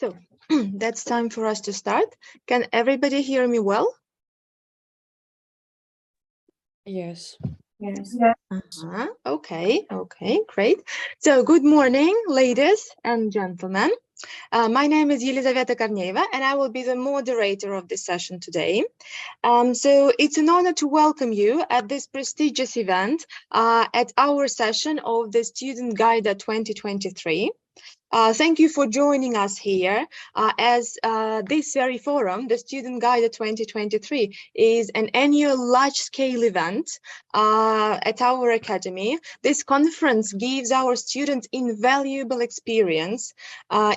So that's time for us to start. Can everybody hear me well? Yes. Yes. Okay, great. So good morning, ladies and gentlemen. My name is Elizaveta and I will be the moderator of this session today. So it's an honor to welcome you at this prestigious event at our session of the Student Guide 2023. Thank you for joining us here as this very forum, the Student Guide 2023, is an annual large-scale event at our academy. This conference gives our students invaluable experience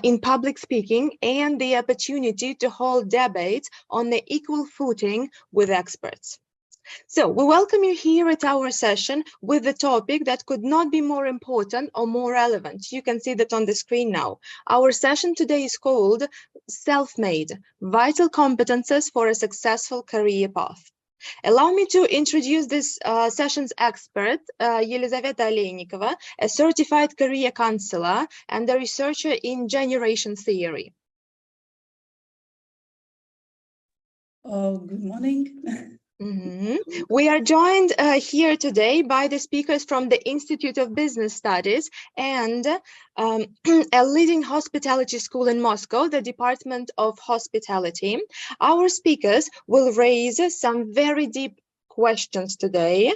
in public speaking and the opportunity to hold debates on the equal footing with experts. So we welcome you here at our session with the topic that could not be more important or more relevant. You can see that on the screen now. Our session today is called Self-Made, Vital Competences for a Successful Career Path. Allow me to introduce this session's expert, Liza Oleynikova, a certified career counselor and a researcher in generation theory. Good morning. We are joined here today by the speakers from the Institute of Business Studies and a leading hospitality school in Moscow, the Department of Hospitality. Our speakers will raise some very deep questions today.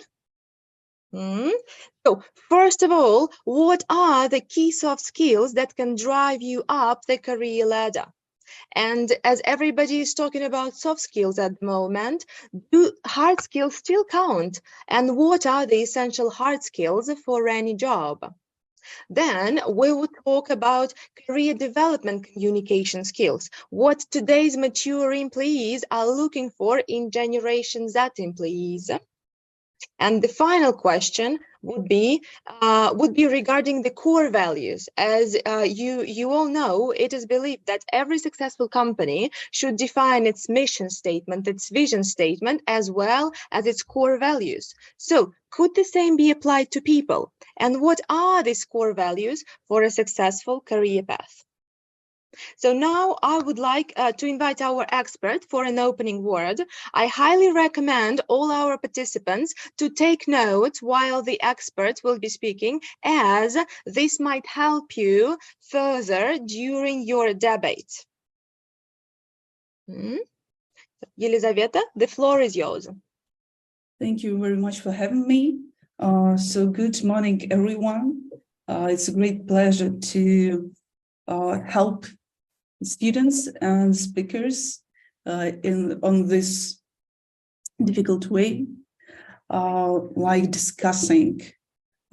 So, first of all, what are the key soft skills that can drive you up the career ladder? And as everybody is talking about soft skills at the moment, do hard skills still count? And what are the essential hard skills for any job? Then we will talk about career development communication skills, what today's mature employees are looking for in Generation Z employees. And the final question would be regarding the core values. As you all know, it is believed that every successful company should define its mission statement, its vision statement, as well as its core values. So could the same be applied to people? And what are these core values for a successful career path? So now I would like to invite our expert for an opening word. I highly recommend all our participants to take notes while the expert will be speaking, as this might help you further during your debate. Elizaveta, the floor is yours. Thank you very much for having me. So good morning, everyone. It's a great pleasure to help students and speakers on this difficult way, like discussing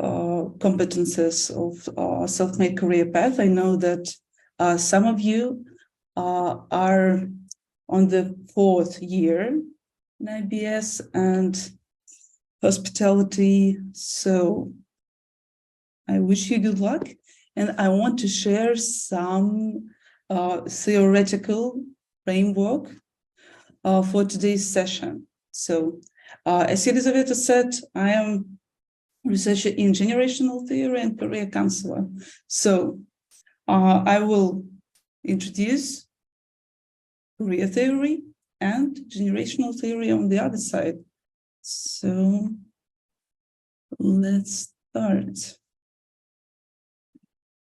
competences of self-made career path. I know that some of you are on the 4th year in IBS and hospitality, so I wish you good luck. And I want to share some theoretical framework for today's session. So, as Elizaveta said, I am researcher in generational theory and career counselor. So, I will introduce career theory and generational theory on the other side. So, let's start.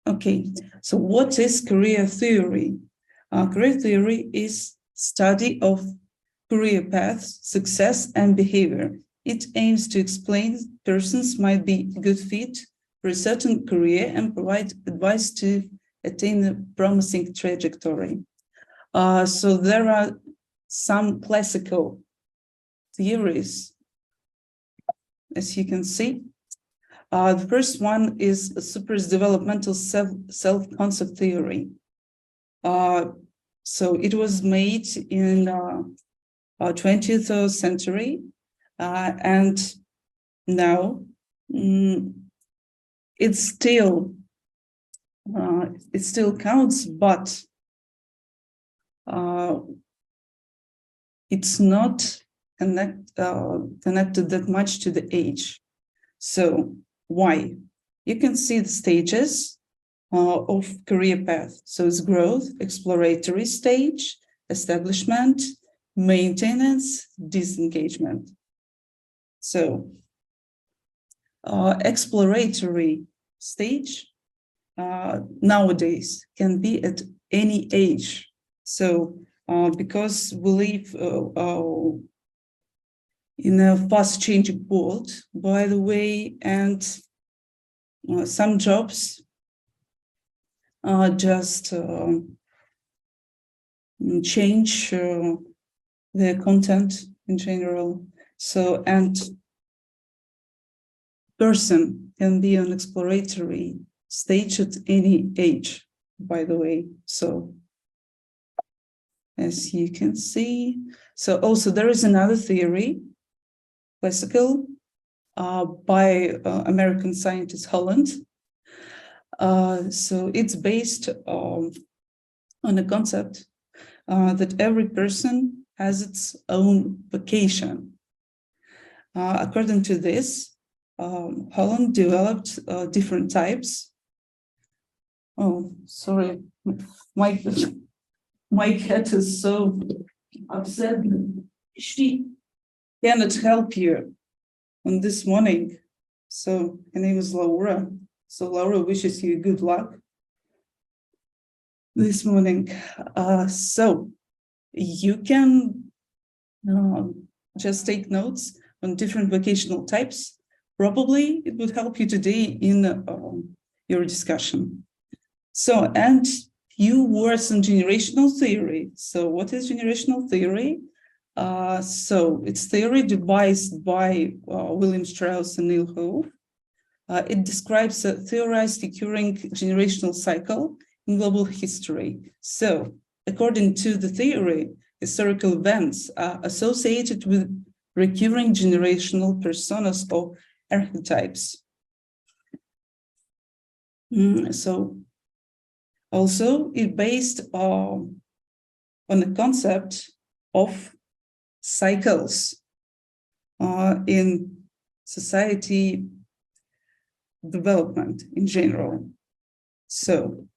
Okay, so what is career theory? Career theory is study of career paths, success, and behavior. It aims to explain persons might be a good fit for a certain career and provide advice to attain a promising trajectory. So there are some classical theories, as you can see. The first one is Super's developmental self-concept theory. So it was made in 20th century, and now it still counts, but it's not connected that much to the age. So why? You can see the stages of career path. So it's growth, exploratory stage, establishment, maintenance, disengagement. So exploratory stage nowadays can be at any age. So because we live in a fast-changing world, by the way, and some jobs just change their content in general. So, and person can be on exploratory stage at any age, by the way. So, as you can see, so also there is another theory, classical, by American scientist Holland. So it's based on a concept that every person has its own vocation. According to this, Holland developed different types. Oh, sorry, my cat is so upset. She cannot help you on this morning. So her name is Laura. So Laura wishes you good luck this morning. So you can just take notes on different vocational types. Probably it would help you today in your discussion. So, and few words on generational theory. So what is generational theory? So it's theory devised by William Strauss and Neil Howe. It describes a theorized recurring generational cycle in global history. So according to the theory, historical events are associated with recurring generational personas or archetypes. So also it based on the concept of cycles in society development in general. So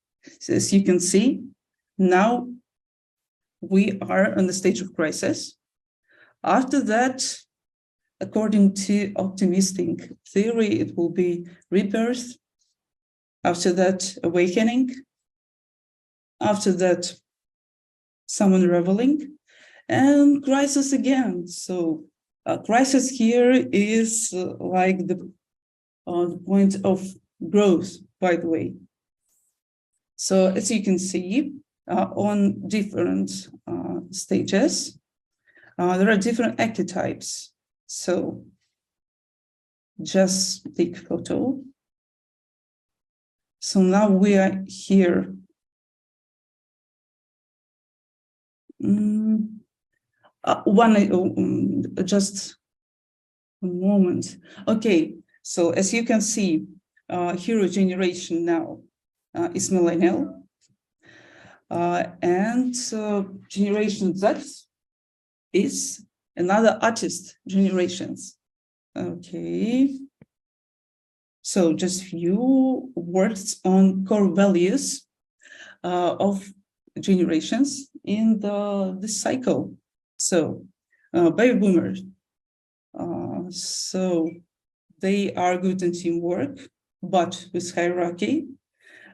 as you can see, now we are on the stage of crisis. After that, according to optimistic theory, it will be rebirth. After that, awakening. After that, someone reveling, and crisis again. So crisis here is like the point of growth, by the way. So as you can see, on different stages, there are different archetypes. So just take a photo. So now we are here. Just a moment. Okay, so as you can see, hero generation now is millennial, and generation Z is another artist generations. Okay, so just few words on core values of generations in this cycle. So baby boomers, so they are good in teamwork, but with hierarchy.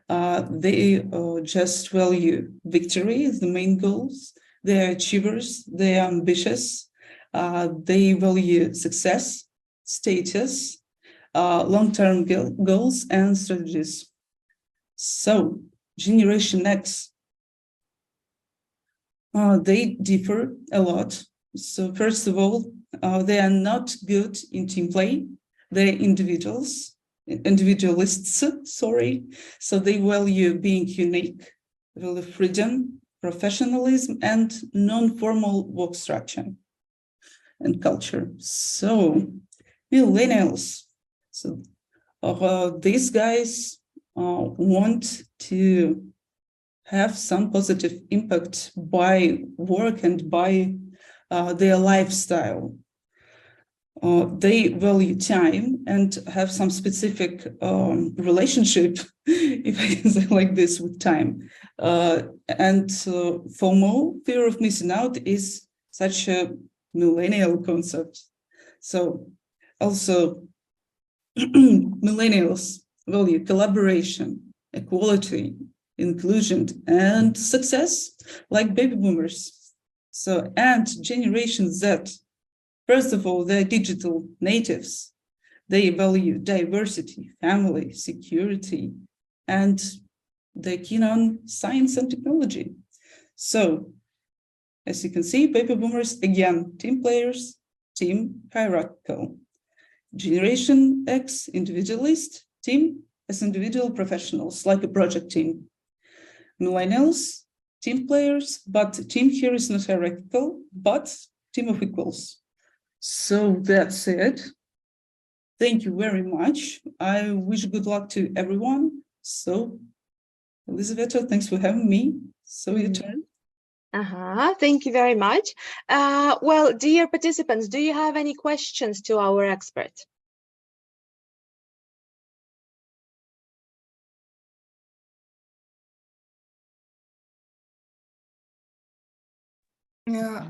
They just value victory as the main goals. They are achievers, they are ambitious, they value success, status, long-term goals and strategies. So Generation X, they differ a lot. So first of all, they are not good in team play. They're individualists, sorry. So they value being unique, value freedom, professionalism, and non-formal work structure and culture. So millennials, so these guys want to have some positive impact by work and by their lifestyle. They value time and have some specific relationship if I can say like this, with time. FOMO, fear of missing out, is such a millennial concept. So also millennials value collaboration, equality, inclusion, and success, like baby boomers. So, and Generation Z, first of all, they're digital natives. They value diversity, family, security, and they're keen on science and technology. So, as you can see, baby boomers, again, team players, team hierarchical. Generation X, individualist, team as individual professionals, like a project team. Millennials, team players, but team here is not hierarchical, but team of equals. So that's it. Thank you very much. I wish good luck to everyone. So, Elizaveta, thanks for having me. So your turn. Thank you very much. Well, dear participants, do you have any questions to our expert?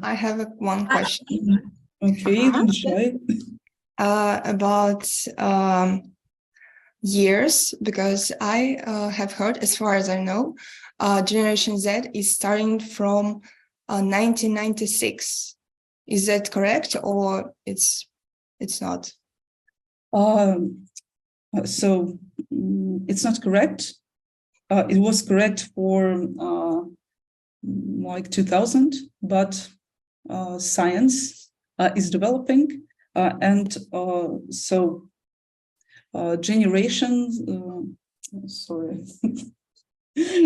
I have one question. Okay, don't be shy. About years, because I have heard, as far as I know, Generation Z is starting from 1996. Is that correct, or it's not? So it's not correct. It was correct for like 2000, but science is developing, and so generations. Sorry.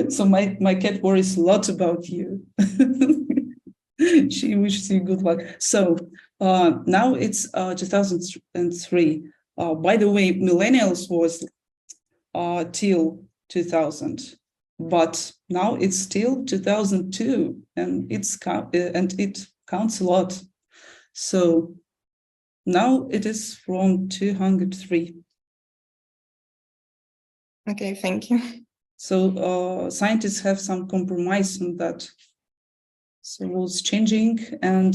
So my cat worries a lot about you. She wishes you good luck. So now it's 2003. By the way, millennials was till 2000, but now it's still 2002, and it counts a lot. So now it is from 203. Okay, thank you. So scientists have some compromise on that. So it's changing, and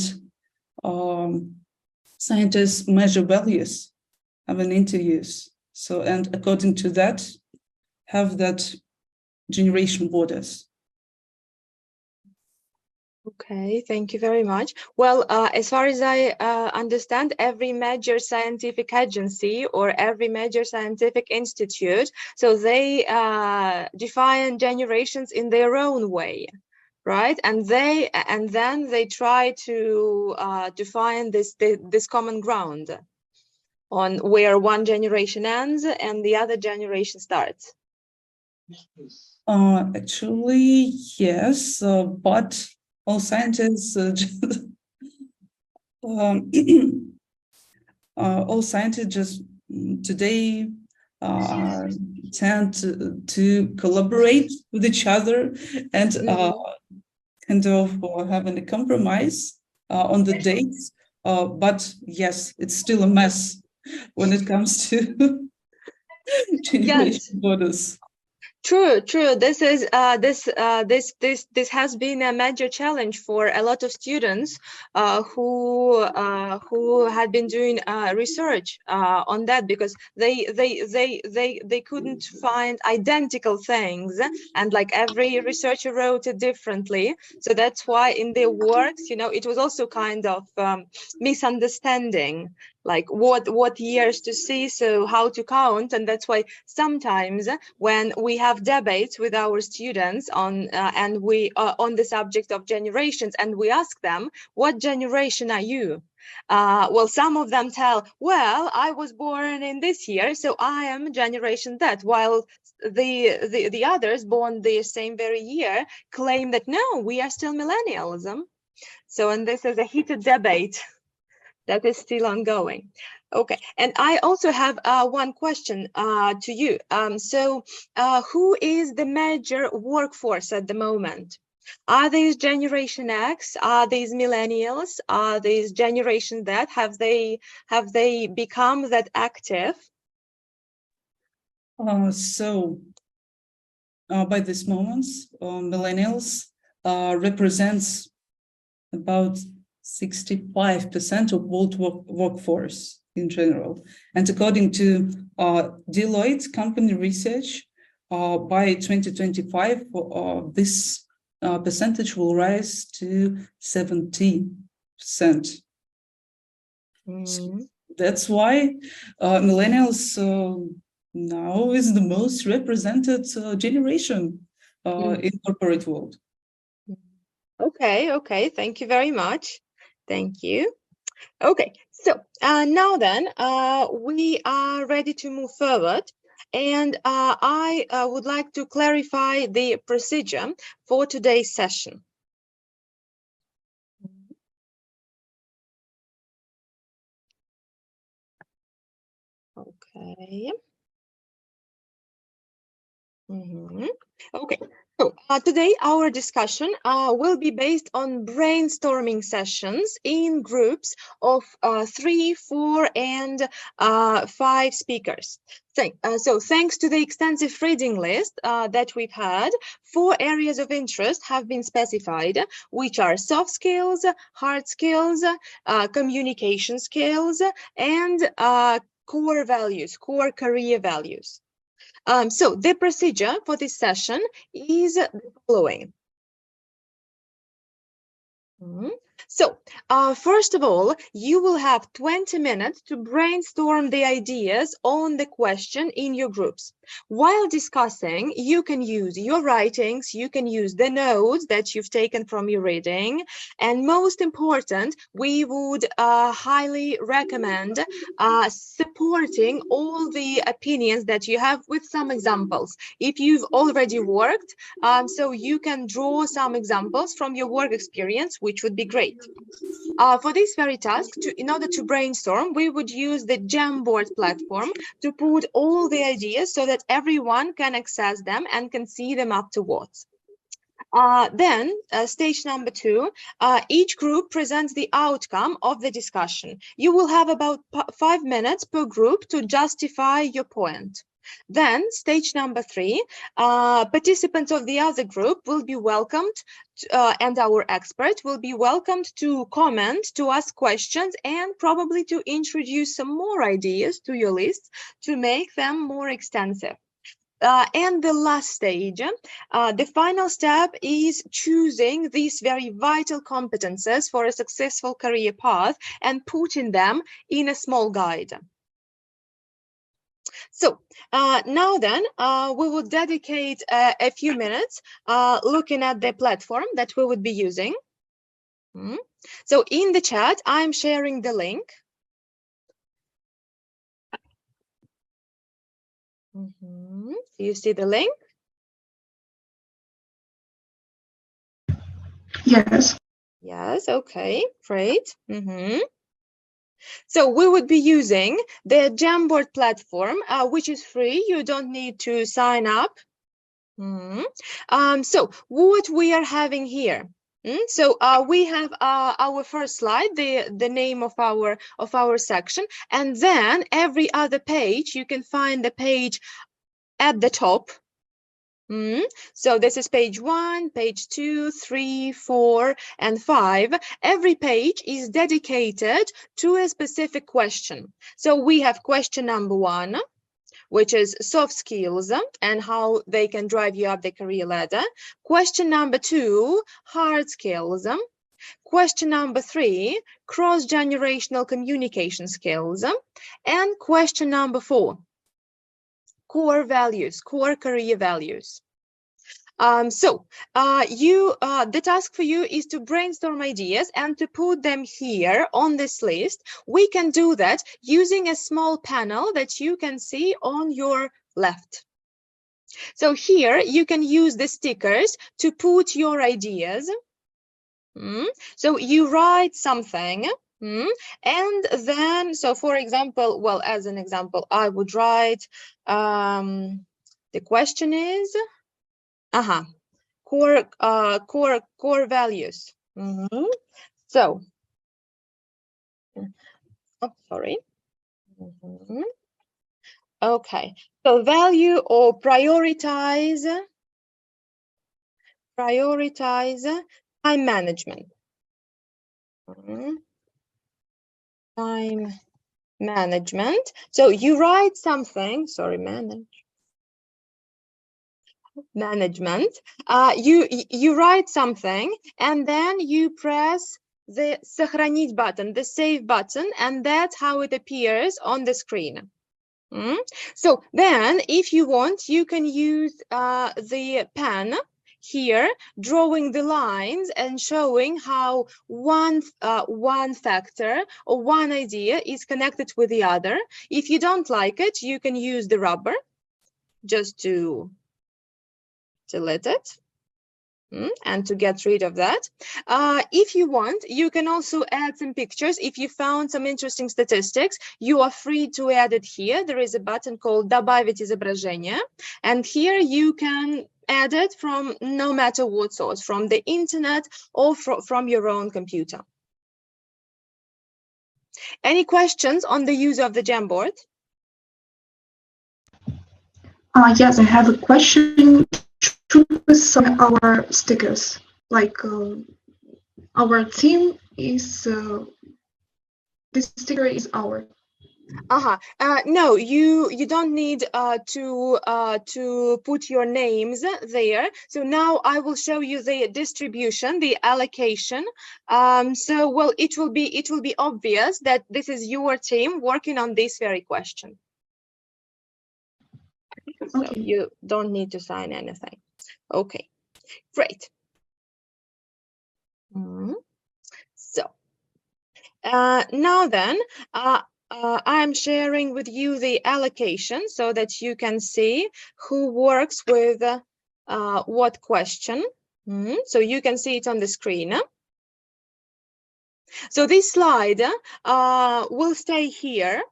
scientists measure values, have an interviews. So, and according to that, have that generation borders. Okay, thank you very much. Well, as far as I understand, every major scientific agency or every major scientific institute, so they define generations in their own way, right? And then they try to define this common ground on where one generation ends and the other generation starts. Actually, yes, but all scientists all scientists just today tend to collaborate with each other and kind of having a compromise on the dates. But yes, it's still a mess when it comes to generation borders. True. This is this has been a major challenge for a lot of students who had been doing research on that, because they couldn't find identical things, and like every researcher wrote it differently. So that's why in their works, you know, it was also kind of misunderstanding, like what years to see, so how to count. And that's why sometimes when we have debates with our students on and we on the subject of generations, and we ask them, what generation are you? Well, some of them tell, well, I was born in this year, so I am generation that, while the others born the same very year claim that no, we are still millennialism. So, and this is a heated debate that is still ongoing. Okay, and I also have one question to you. So who is the major workforce at the moment? Are these Generation X? Are these millennials? Are these Generation Z? Have they become that active? So by this moment, millennials represents about 65% of world workforce in general. And according to Deloitte company research, by 2025, this percentage will rise to 70%. So that's why millennials now is the most represented generation in corporate world. Okay, thank you very much. Thank you. Okay, so now then, we are ready to move forward. And I would like to clarify the procedure for today's session. Okay. Okay, so today our discussion will be based on brainstorming sessions in groups of 3, 4, and 5 speakers. So thanks to the extensive reading list that we've had, 4 areas of interest have been specified, which are soft skills, hard skills, communication skills, and core values, core career values. So the procedure for this session is the following. So first of all, you will have 20 minutes to brainstorm the ideas on the question in your groups. While discussing, you can use your writings, you can use the notes that you've taken from your reading, and most important, we would highly recommend supporting all the opinions that you have with some examples. If you've already worked, so you can draw some examples from your work experience, which would be great. For this very task, in order to brainstorm, we would use the Jamboard platform to put all the ideas so that everyone can access them and can see them afterwards. Then, stage number 2, each group presents the outcome of the discussion. You will have about 5 minutes per group to justify your point. Then, stage number 3, participants of the other group will be welcomed and our expert will be welcomed to comment, to ask questions, and probably to introduce some more ideas to your list to make them more extensive. And the last stage, the final step is choosing these very vital competences for a successful career path and putting them in a small guide. So now then, we will dedicate a few minutes looking at the platform that we would be using. So in the chat, I'm sharing the link. You see the link? Yes. Yes, okay, great. So we would be using the Jamboard platform, which is free. You don't need to sign up. So what we are having here. So we have our first slide, the name of our section, and then every other page you can find the page at the top. So this is page 1, page 2, 3, 4, and 5. Every page is dedicated to a specific question. So we have question number 1, which is soft skills and how they can drive you up the career ladder. Question number 2, hard skills. Question number 3, cross-generational communication skills. And question number 4, core values, core career values. The task for you is to brainstorm ideas and to put them here on this list. We can do that using a small panel that you can see on your left. So here you can use the stickers to put your ideas. So you write something. And then, so for example, well, as an example, I would write, the question is, core values. So, oh, sorry. Okay, so value or prioritize prioritize time management. Time management. So you write something, sorry, management. You write something and then you press the сохранить button, the save button, and that's how it appears on the screen. So then, if you want, you can use the pen here, drawing the lines and showing how one factor or one idea is connected with the other. If you don't like it, you can use the rubber just to delete it. And to get rid of that. If you want, you can also add some pictures. If you found some interesting statistics, you are free to add it here. There is a button called «Добавить изображение», and here you can add it from no matter what source, from the internet or from your own computer. Any questions on the use of the Jamboard? Yes, I have a question. Should we select our stickers? Like our theme is this sticker is our. No, you don't need to put your names there. So now I will show you the distribution, the allocation. So well, it will be obvious that this is your team working on this very question. So Okay. you don't need to sign anything. Okay, great. So now then, I'm sharing with you the allocation so that you can see who works with what question. So you can see it on the screen. So this slide will stay here.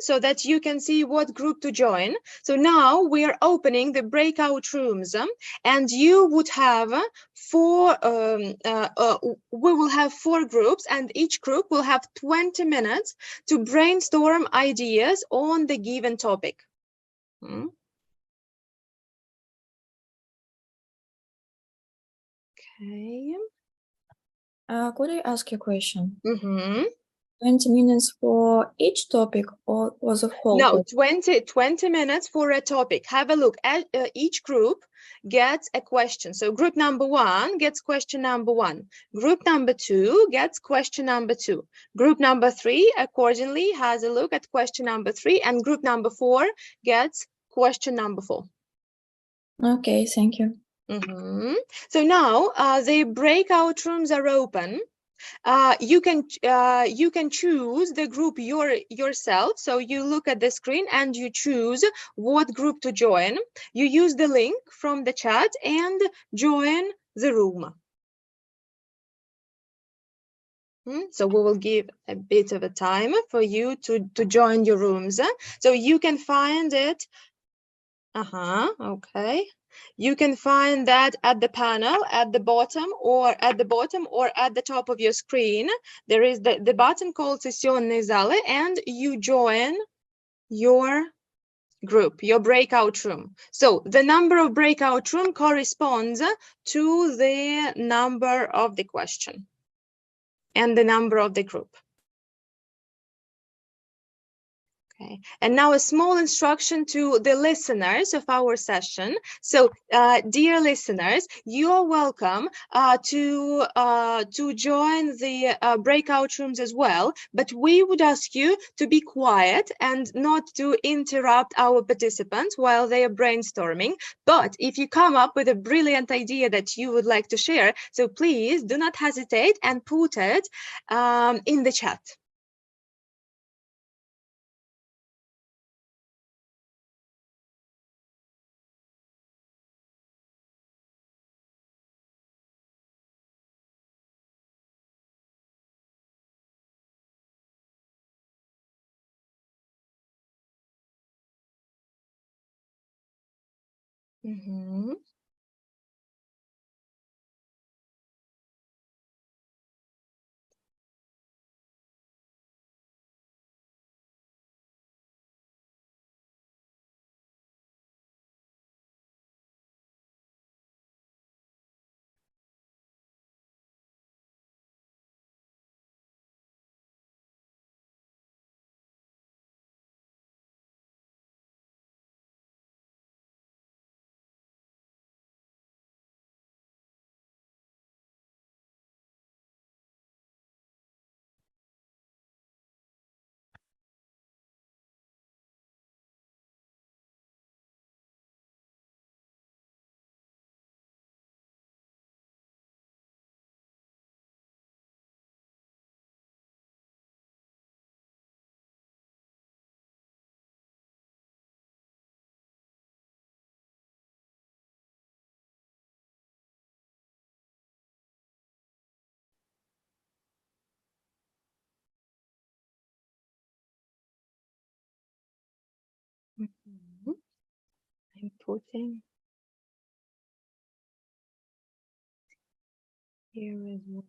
So that you can see what group to join. So now we are opening the breakout rooms, and you would have we will have 4 groups, and each group will have 20 minutes to brainstorm ideas on the given topic. Okay. Could I ask you a question? 20 minutes for each topic or was a whole? No, 20 minutes for a topic. Have a look at each group gets a question. So group number 1 gets question number 1. Group number 2 gets question number 2. Group number 3 accordingly has a look at question number 3, and group number 4 gets question number 4. Okay, thank you. So now the breakout rooms are open. You can choose the group yourself. So you look at the screen and you choose what group to join. You use the link from the chat and join the room. So we will give a bit of a time for you to join your rooms. So you can find it. Okay. You can find that at the panel, at the bottom or at the top of your screen. There is the button called Sessionные залы, and you join your group, your breakout room. So the number of breakout room corresponds to the number of the question and the number of the group. Okay, and now a small instruction to the listeners of our session. So, dear listeners, you are welcome to join the breakout rooms as well, but we would ask you to be quiet and not to interrupt our participants while they are brainstorming. But if you come up with a brilliant idea that you would like to share, so please do not hesitate and put it in the chat. putting here as well.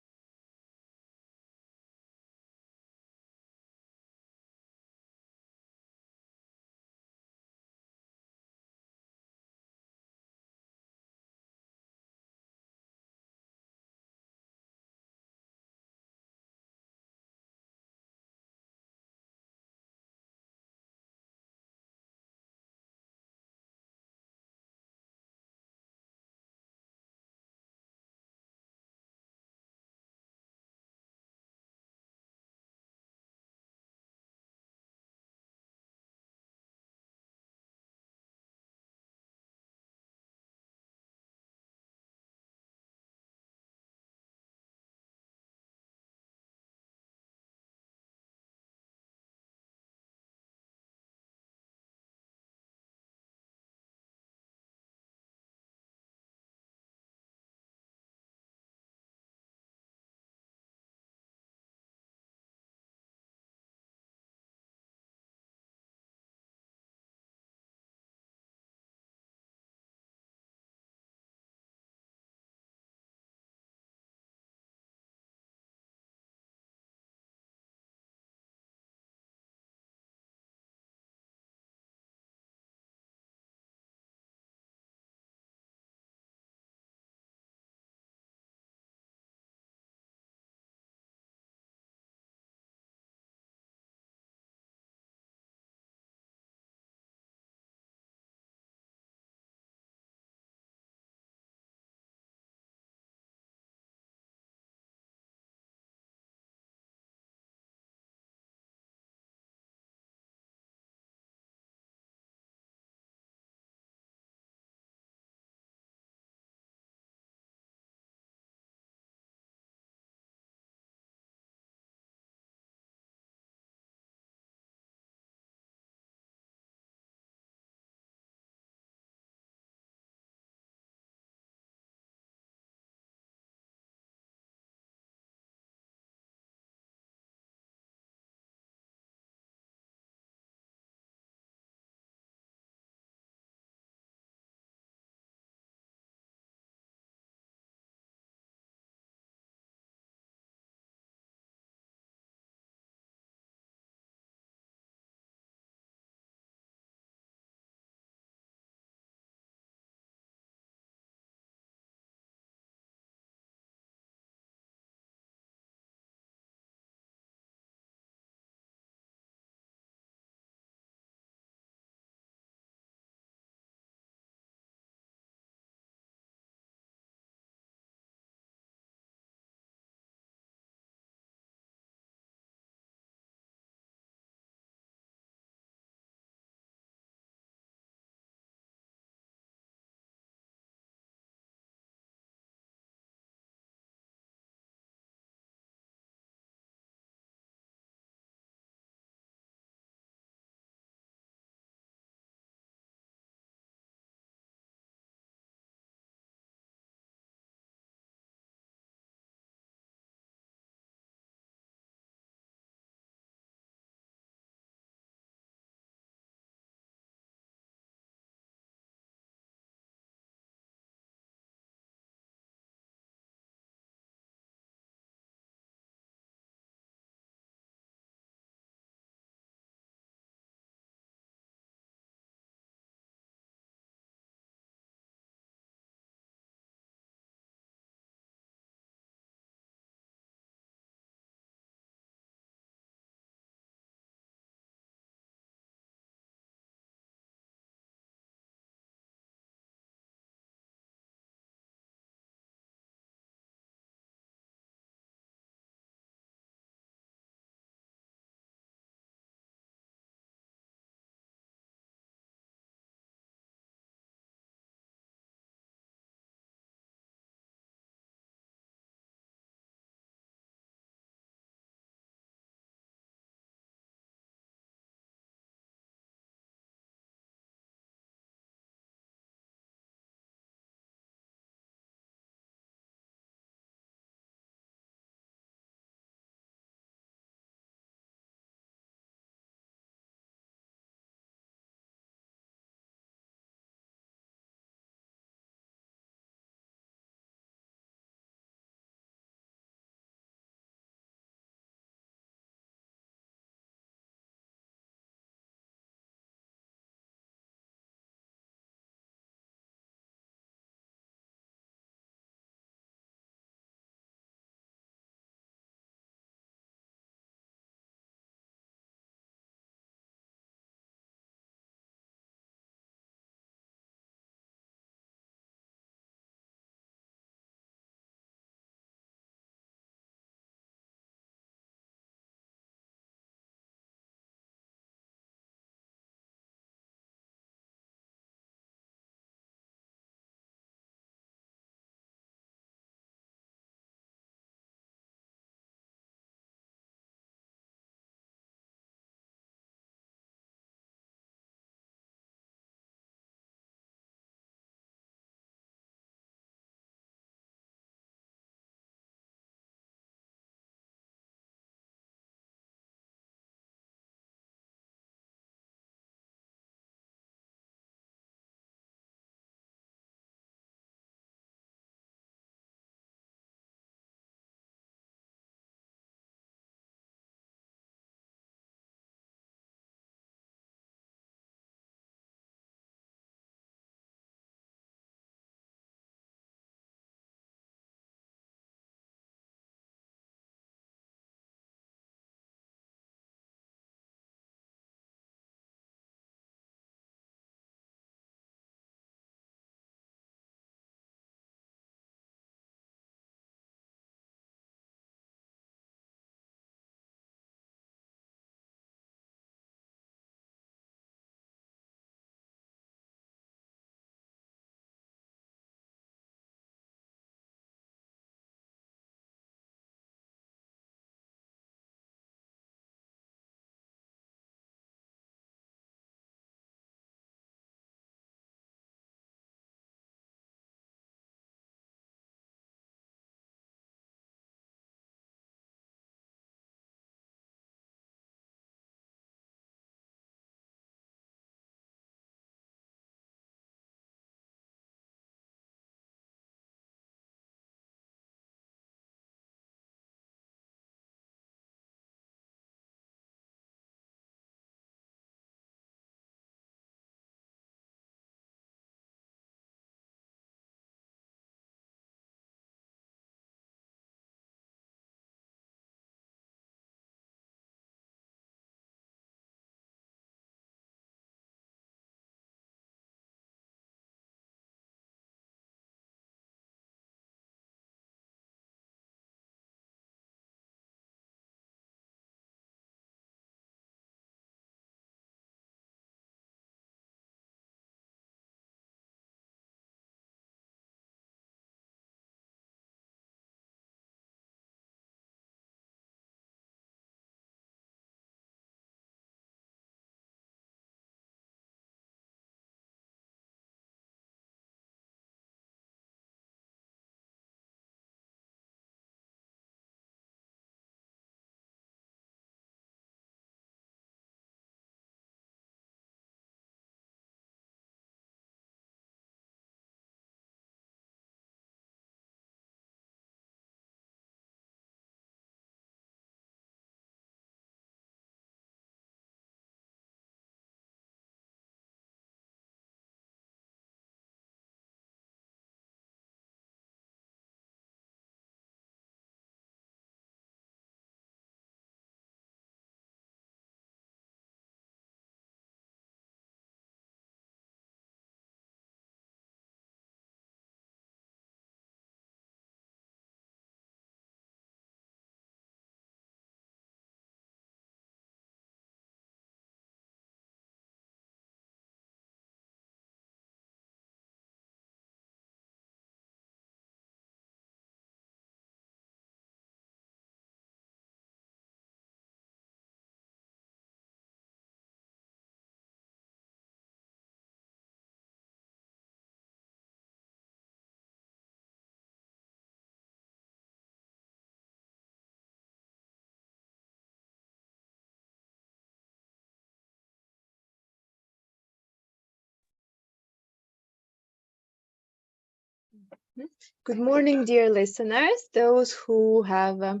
Good morning, dear listeners, those who have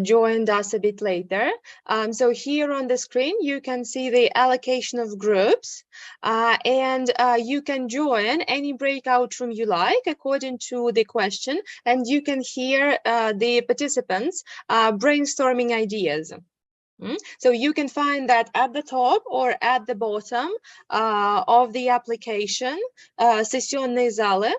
joined us a bit later. So here on the screen, you can see the allocation of groups, and you can join any breakout room you like according to the question, and you can hear the participants brainstorming ideas. So you can find that at the top or at the bottom of the application, Sessionные залы.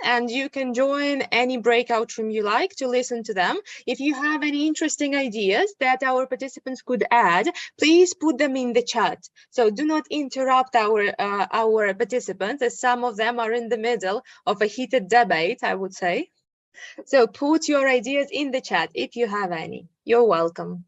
And you can join any breakout room you like to listen to them. If you have any interesting ideas that our participants could add, please put them in the chat. So do not interrupt our participants, as some of them are in the middle of a heated debate, I would say. So put your ideas in the chat if you have any. You're welcome.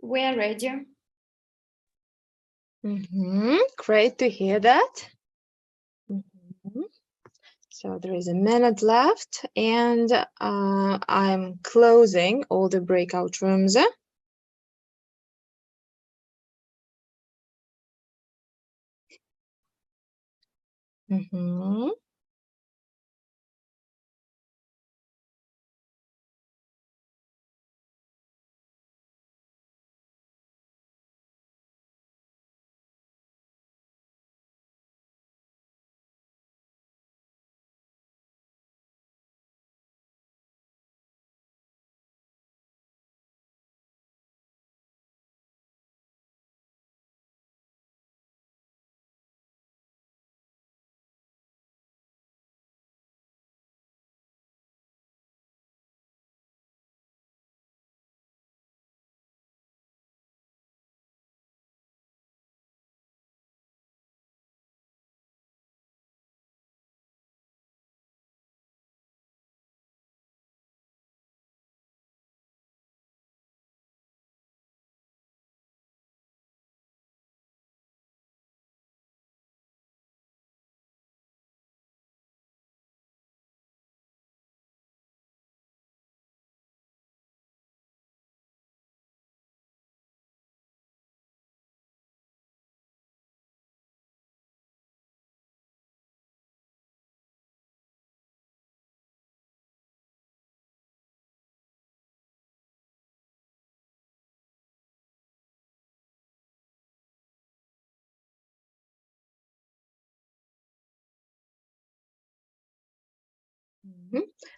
We are ready. Great to hear that. So there is a minute left, and I'm closing all the breakout rooms.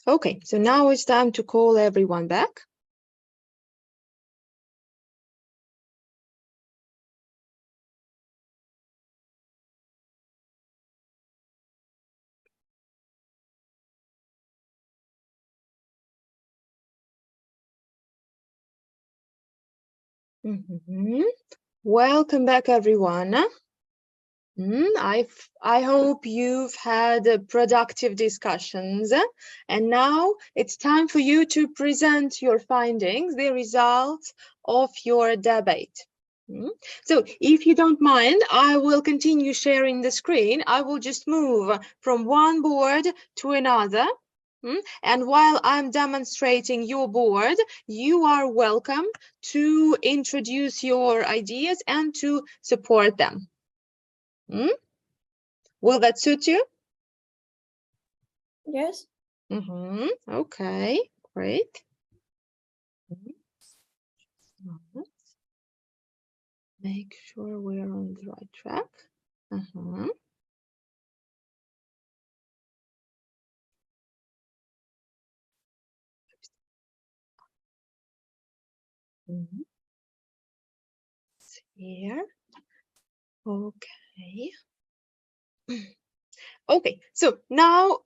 Okay, so now it's time to call everyone back. Welcome back, everyone. I hope you've had productive discussions, and now it's time for you to present your findings, the results of your debate. So if you don't mind, I will continue sharing the screen. I will just move from one board to another. And while I'm demonstrating your board, you are welcome to introduce your ideas and to support them. Will that suit you? Yes. Okay, great. Make sure we're on the right track. Here. Okay. Okay, so now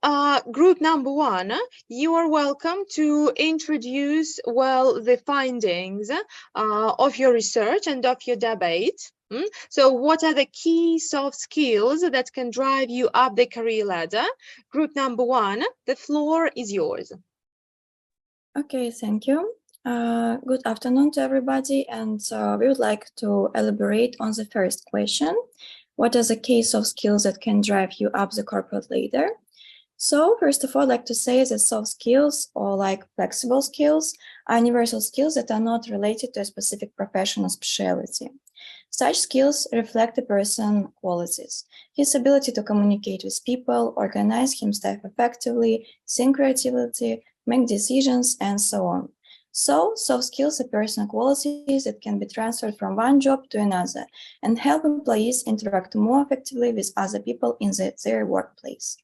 group number one, you are welcome to introduce, well, the findings of your research and of your debate. So what are the key soft skills that can drive you up the career ladder? Group number one, the floor is yours. Okay, thank you. Good afternoon to everybody, and we would like to elaborate on the first question. What are the key soft skills that can drive you up the corporate ladder? So first of all, I'd like to say that soft skills, or like flexible skills, are universal skills that are not related to a specific profession or specialty. Such skills reflect a person's qualities: his ability to communicate with people, organize himself effectively, think creatively, make decisions, and so on. So, soft skills are personal qualities that can be transferred from one job to another and help employees interact more effectively with other people in their workplace.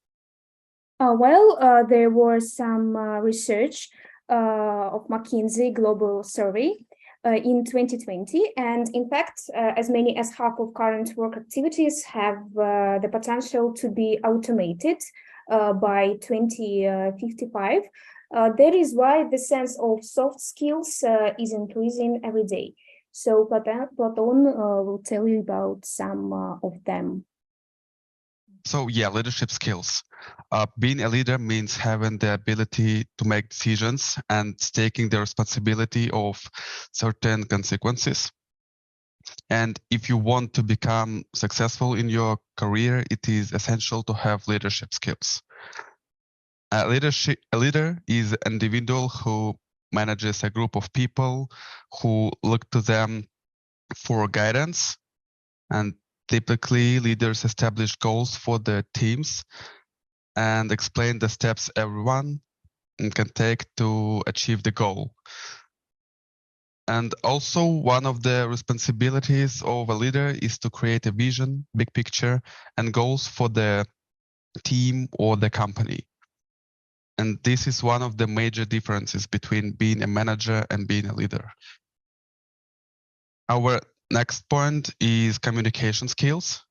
There was some research of McKinsey Global Survey in 2020, and in fact, as many as half of current work activities have the potential to be automated by 2055. That is why the sense of soft skills is increasing every day. So Platon will tell you about some of them. So yeah, leadership skills. Being a leader means having the ability to make decisions and taking the responsibility of certain consequences. And if you want to become successful in your career, it is essential to have leadership skills. A leader is an individual who manages a group of people who look to them for guidance, and typically leaders establish goals for their teams and explain the steps everyone can take to achieve the goal. And also one of the responsibilities of a leader is to create a vision, big picture, and goals for the team or the company. And this is one of the major differences between being a manager and being a leader. Our next point is communication skills.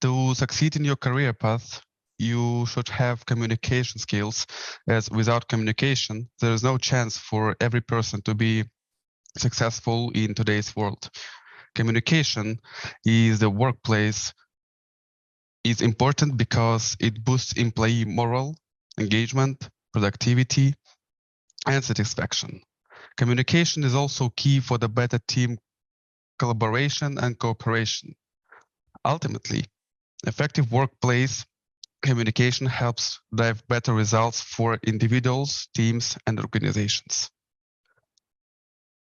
To succeed in your career path, you should have communication skills, as without communication, there is no chance for every person to be successful in today's world. Communication is the workplace is important because it boosts employee morale, engagement, productivity, and satisfaction. Communication is also key for the better team collaboration and cooperation. Ultimately, effective workplace communication helps drive better results for individuals, teams, and organizations.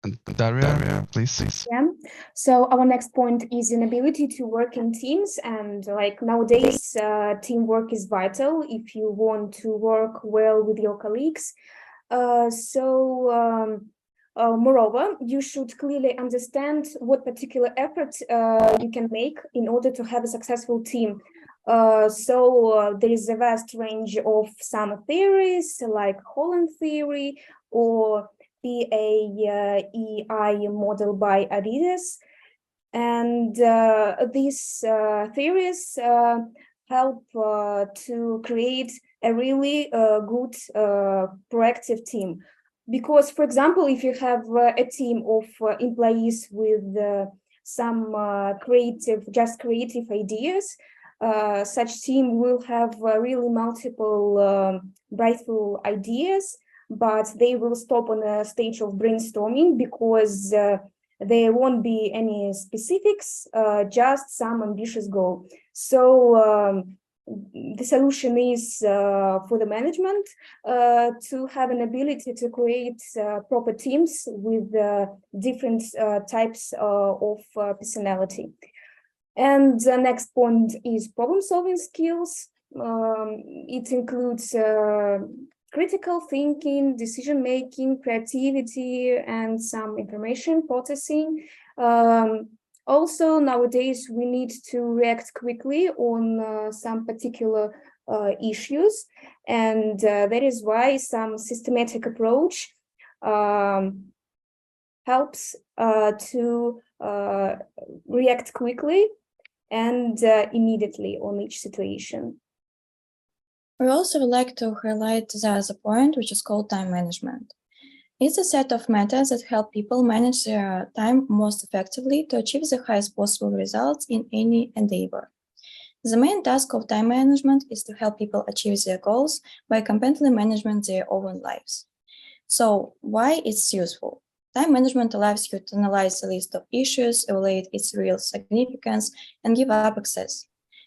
And Daria, please. Yeah. So our next point is an ability to work in teams, and like nowadays, teamwork is vital if you want to work well with your colleagues. Moreover, you should clearly understand what particular effort you can make in order to have a successful team. There is a vast range of some theories like Holland theory or PAEI model by Arides, and these theories help to create a really good proactive team. Because, for example, if you have a team of employees with some creative ideas, such team will have really multiple brightful ideas, but they will stop on a stage of brainstorming because there won't be any specifics, just some ambitious goal. So the solution is for the management to have an ability to create proper teams with different types of personality. And the next point is problem-solving skills. It includes critical thinking, decision-making, creativity, and some information processing. Also, nowadays, we need to react quickly on some particular issues, and that is why some systematic approach helps to react quickly and immediately on each situation. We also would like to highlight the other point, which is called time management. It's a set of methods that help people manage their time most effectively to achieve the highest possible results in any endeavor. The main task of time management is to help people achieve their goals by competently managing their own lives. So, why it's useful? Time management allows you to analyze a list of issues, evaluate its real significance, and give up excess.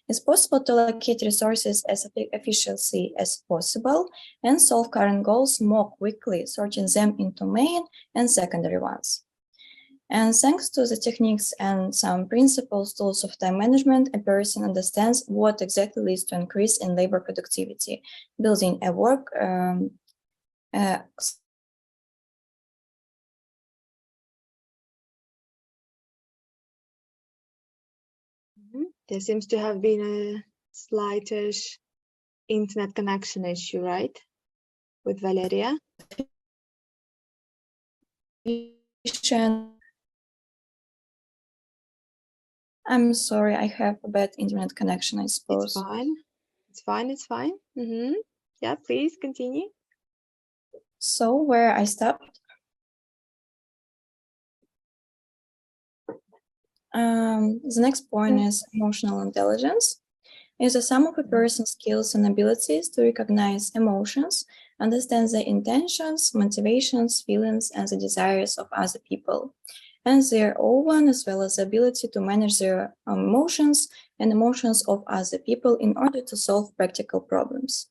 It's possible to allocate resources as efficiently as possible and solve current goals more quickly, sorting them into main and secondary ones. And thanks to the techniques and some principles, tools of time management, a person understands what exactly leads to increase in labor productivity, building a work There seems to have been a slightish internet connection issue, right? With Valeria? I'm sorry, I have a bad internet connection, I suppose. It's fine. It's fine. It's fine. Yeah, please continue. So where I stopped? The next point is emotional intelligence. is the sum of a person's skills and abilities to recognize emotions, understand the intentions, motivations, feelings, and the desires of other people, and their own, as well as the ability to manage their emotions and emotions of other people in order to solve practical problems.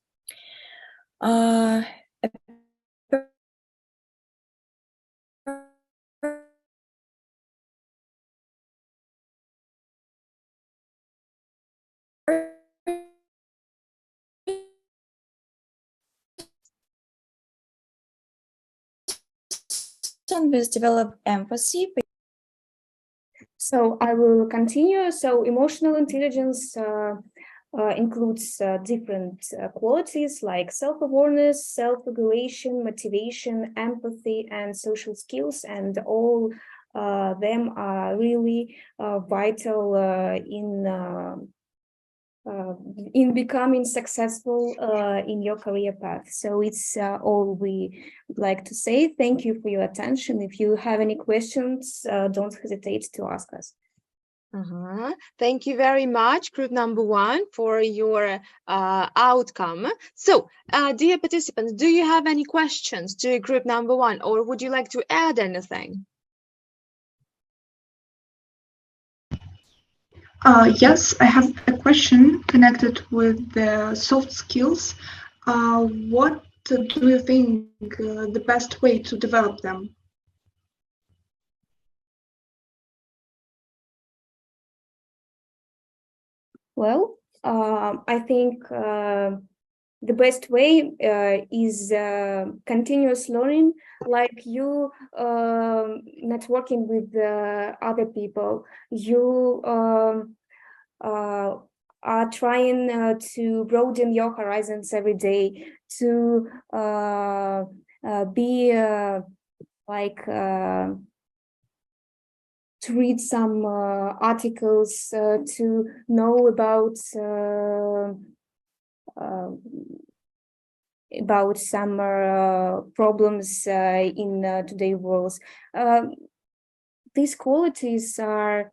A person with developed empathy. So I will continue. So emotional intelligence includes different qualities like self-awareness, self-regulation, motivation, empathy, and social skills, and all them are really vital in becoming successful in your career path. So it's all we would like to say. Thank you for your attention. If you have any questions, don't hesitate to ask us. Thank you very much, group number 1, for your outcome. So, dear participants, do you have any questions to group number 1, or would you like to add anything? Yes, I have a question connected with the soft skills. What do you think the best way to develop them? Well, I think the best way is continuous learning, like you networking with other people. You are trying to broaden your horizons every day, to be like to read some articles, to know about some problems in today's world. These qualities are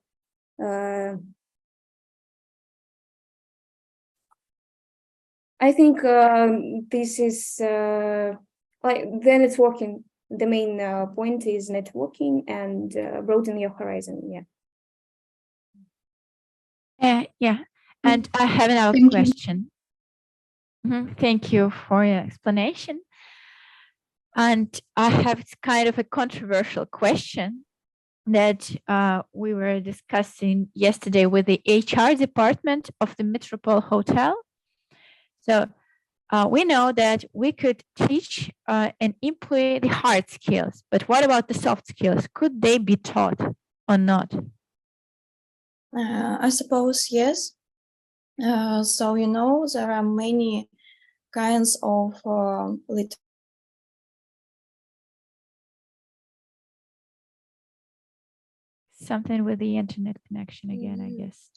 I think this is like the networking. The main point is networking and broaden your horizon. Yeah. And I have another Thank question. Thank you for your explanation. And I have kind of a controversial question that we were discussing yesterday with the HR department of the Metropole Hotel. So we know that we could teach an employee the hard skills, but what about the soft skills? Could they be taught or not? I suppose yes. So, you know, there are many kinds of Something with the internet connection again, I guess.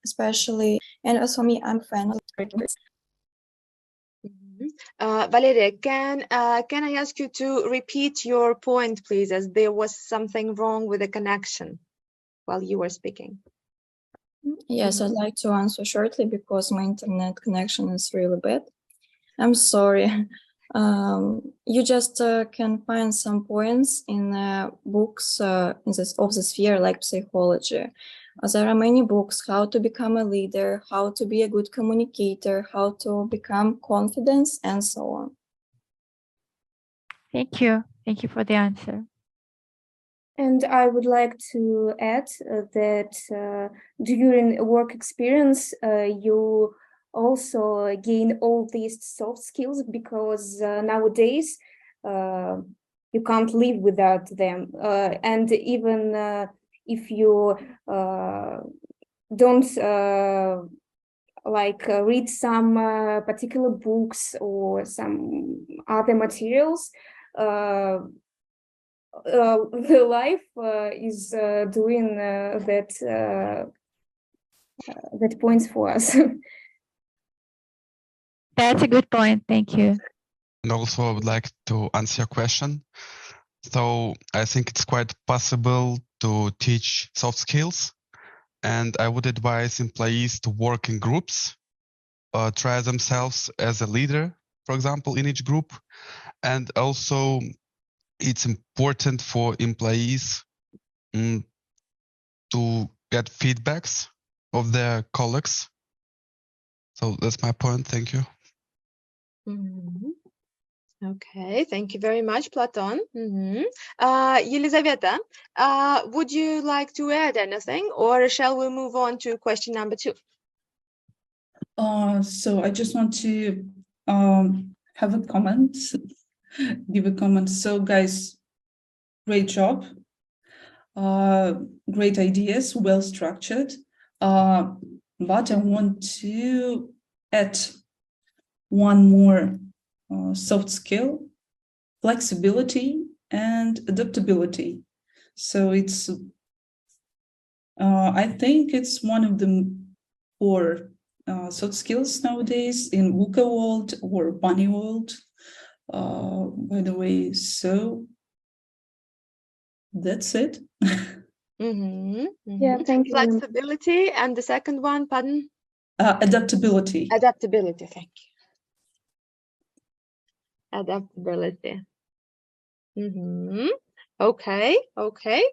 Especially, and as for me, I'm a fan of Valeria, can I ask you to repeat your point, please, as there was something wrong with the connection while you were speaking? Yes, I'd like to answer shortly because my internet connection is really bad. I'm sorry. You just can find some points in books of the sphere like psychology. There are many books, how to become a leader, how to be a good communicator, how to become confident, and so on. Thank you. Thank you for the answer. And I would like to add that during work experience, you also gain all these soft skills because nowadays you can't live without them. And even if you don't read some particular books or some other materials, the life is doing that points for us. That's a good point. Thank you. And also, I would like to answer your question. So I think it's quite possible to teach soft skills, and I would advise employees to work in groups, try themselves as a leader, for example, in each group. And also, it's important for employees to get feedbacks of their colleagues. So that's my point. Thank you. Okay, thank you very much, Platon. Elizaveta, would you like to add anything, or shall we move on to question number 2? So I just want to have a comment, give a comment. So guys, great job. Great ideas, well structured. But I want to add one more soft skill: flexibility and adaptability. So it's, I think it's one of the 4 soft skills nowadays in VUCA world or bunny world, by the way. So that's it. Yeah, thank you. Flexibility, and the second one, pardon? Adaptability. Adaptability, thank you. Adaptability. Okay,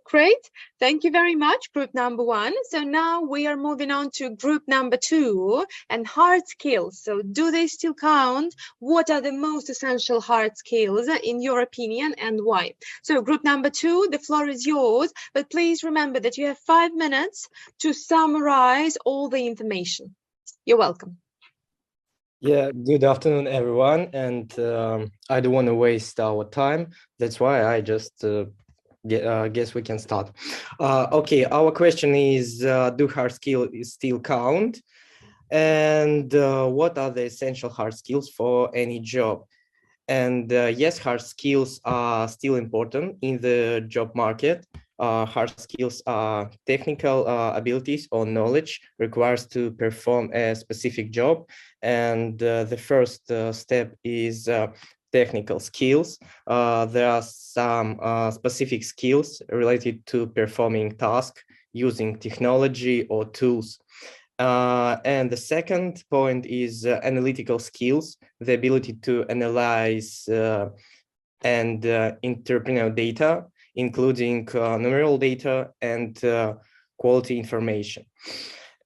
great. Thank you very much, group number 1. So now we are moving on to group number 2 and hard skills. So do they still count? What are the most essential hard skills in your opinion, and why? So group number 2, the floor is yours, but please remember that you have 5 minutes to summarize all the information. You're welcome. Yeah, good afternoon, everyone. And I don't want to waste our time. That's why I just guess we can start. Okay, our question is, do hard skills still count? And what are the essential hard skills for any job? And yes, hard skills are still important in the job market. Hard skills are technical abilities or knowledge required to perform a specific job. And the first step is technical skills. There are some specific skills related to performing tasks using technology or tools. And the second point is analytical skills, the ability to analyze and interpret data, including numerical data and quality information.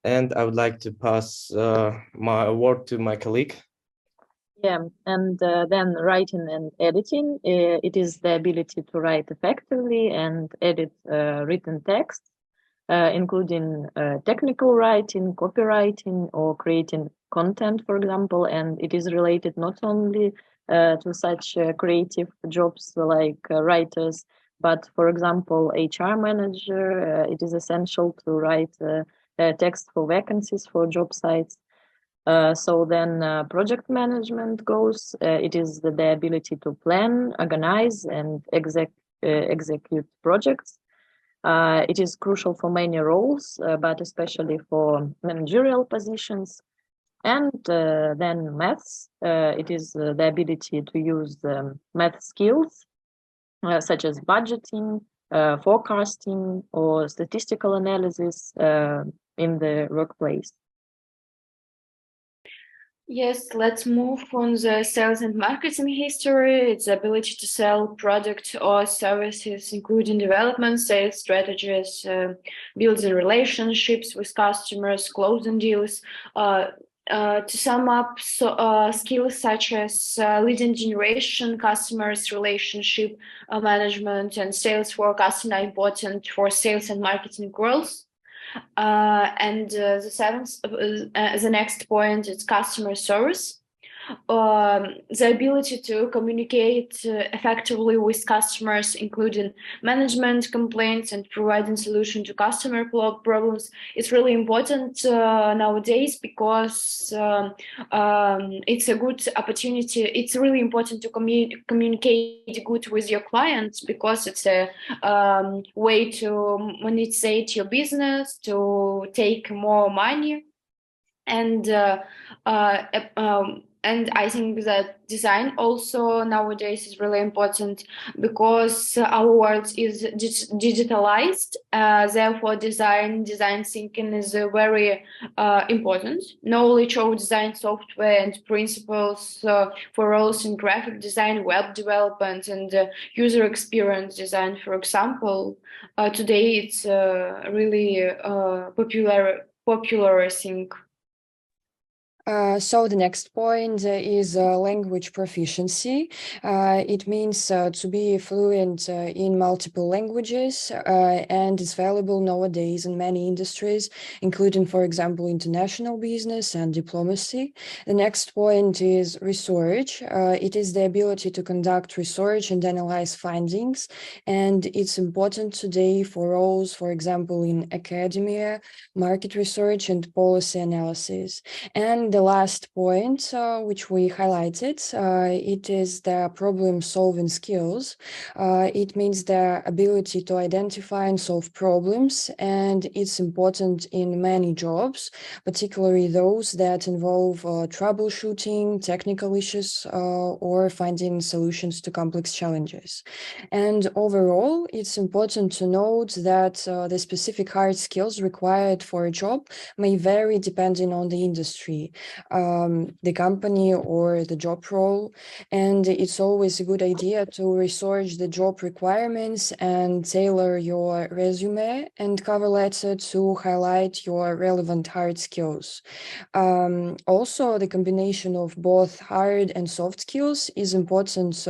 And I would like to pass my word to my colleague. Yeah, and then writing and editing, it is the ability to write effectively and edit written text, including technical writing, copywriting, or creating content, for example. And it is related not only to such creative jobs like writers, but for example, HR manager, it is essential to write text for vacancies for job sites. So then project management goes, it is the ability to plan, organize, and execute projects. It is crucial for many roles, but especially for managerial positions. And then maths, it is the ability to use math skills, such as budgeting, forecasting, or statistical analysis in the workplace. Yes, let's move on the sales and marketing history. It's the ability to sell products or services, including development, sales strategies, building relationships with customers, closing deals. To sum up, skills such as lead generation, customers, relationship management, and sales forecasting are important for sales and marketing growth. And the next point is customer service. The ability to communicate effectively with customers, including management complaints and providing solution to customer problems, is really important nowadays, because it's a good opportunity. It's really important to communicate good with your clients, because it's a way to monetize your business, to take more money. And And I think that design also nowadays is really important because our world is digitalized. Therefore, design thinking is very important. Knowledge of design software and principles for roles in graphic design, web development, and user experience design, for example. Today, it's really popular, I think. So the next point is language proficiency. It means to be fluent in multiple languages, and it's valuable nowadays in many industries, including, for example, international business and diplomacy. The next point is research. It is the ability to conduct research and analyze findings, and it's important today for roles, for example, in academia, market research, and policy analysis. And the last point, which we highlighted, it is the problem-solving skills. It means the ability to identify and solve problems, and it's important in many jobs, particularly those that involve troubleshooting, technical issues, or finding solutions to complex challenges. And overall, it's important to note that the specific hard skills required for a job may vary depending on the industry, the company, or the job role. And it's always a good idea to research the job requirements and tailor your resume and cover letter to highlight your relevant hard skills. Also, the combination of both hard and soft skills is important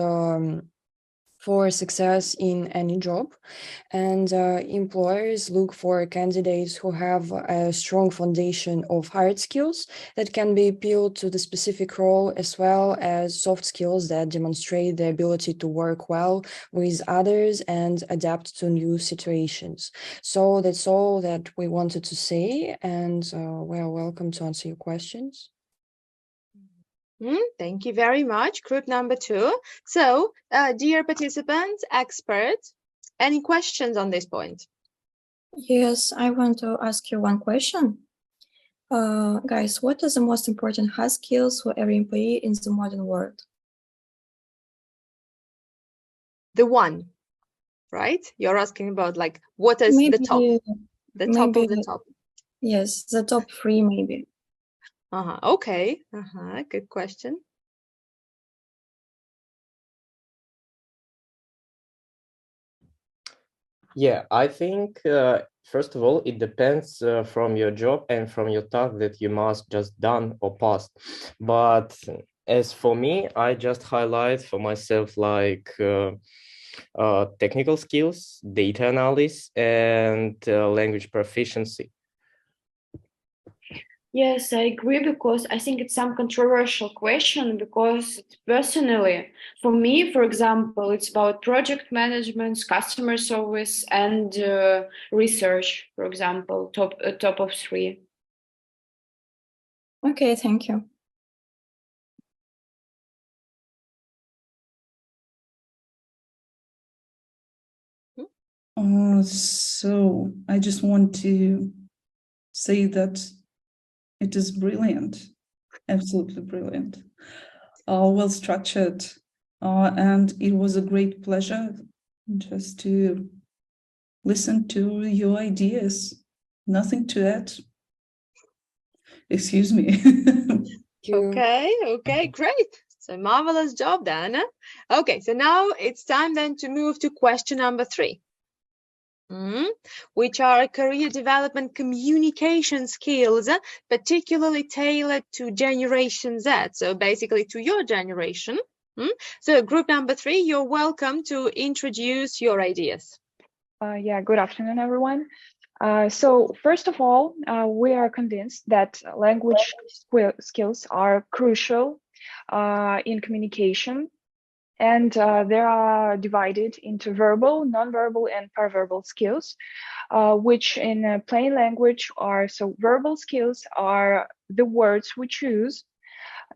for success in any job, and employers look for candidates who have a strong foundation of hard skills that can be appealed to the specific role, as well as soft skills that demonstrate the ability to work well with others and adapt to new situations. So that's all that we wanted to say, and we are welcome to answer your questions. Thank you very much, group number 2. So, dear participants, experts, any questions on this point? Yes, I want to ask you one question. Guys, what is the most important hard skills for every employee in the modern world? The one, right? You're asking about like, what is Maybe, the top? The top of the top. Yes, the top 3 maybe. Okay. Good question. Yeah, I think, first of all, it depends from your job and from your task that you must just done or passed. But as for me, I just highlight for myself like technical skills, data analysis, and language proficiency. Yes, I agree, because I think it's some controversial question, because personally, for me, for example, it's about project management, customer service, and research, for example, top of 3. Okay, thank you. So I just want to say that it is brilliant, absolutely brilliant, well structured, and it was a great pleasure just to listen to your ideas. Nothing to add. Excuse me. Okay, great. So marvelous job, Dana. Okay, so now it's time then to move to question number 3. Which are career development communication skills, particularly tailored to Generation Z, so basically to your generation. So group number 3, you're welcome to introduce your ideas. Yeah, good afternoon, everyone. So first of all, we are convinced that language skills are crucial in communication. And they are divided into verbal, nonverbal, and paraverbal skills, which in plain language are, so verbal skills are the words we choose.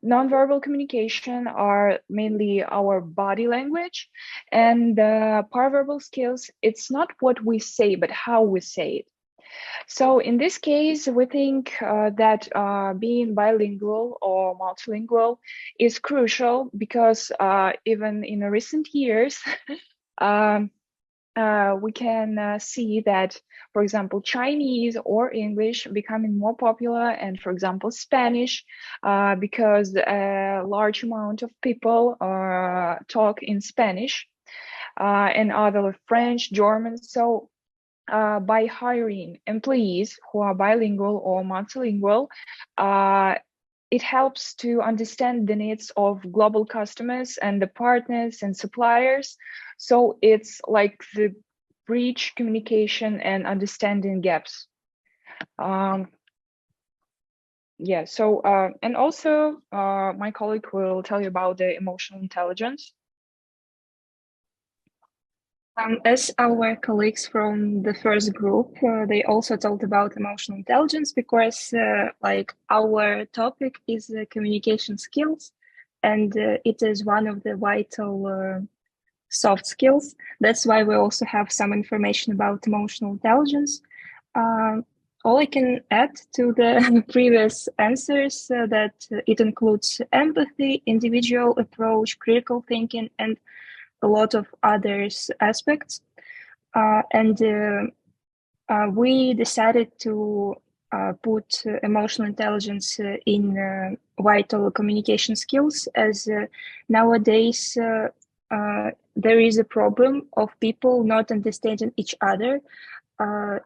Nonverbal communication are mainly our body language, and paraverbal skills, it's not what we say, but how we say it. So in this case, we think that being bilingual or multilingual is crucial because even in recent years, we can see that, for example, Chinese or English becoming more popular, and for example, Spanish, because a large amount of people talk in Spanish, and other French, German. So by hiring employees who are bilingual or multilingual, it helps to understand the needs of global customers and the partners and suppliers. So it's like the bridge communication and understanding gaps. Yeah, so, and also my colleague will tell you about the emotional intelligence. As our colleagues from the first group, they also talked about emotional intelligence because like our topic is communication skills, and it is one of the vital soft skills. That's why we also have some information about emotional intelligence. All I can add to the previous answers that it includes empathy, individual approach, critical thinking, and a lot of other aspects. We decided to put emotional intelligence in vital communication skills, as nowadays there is a problem of people not understanding each other,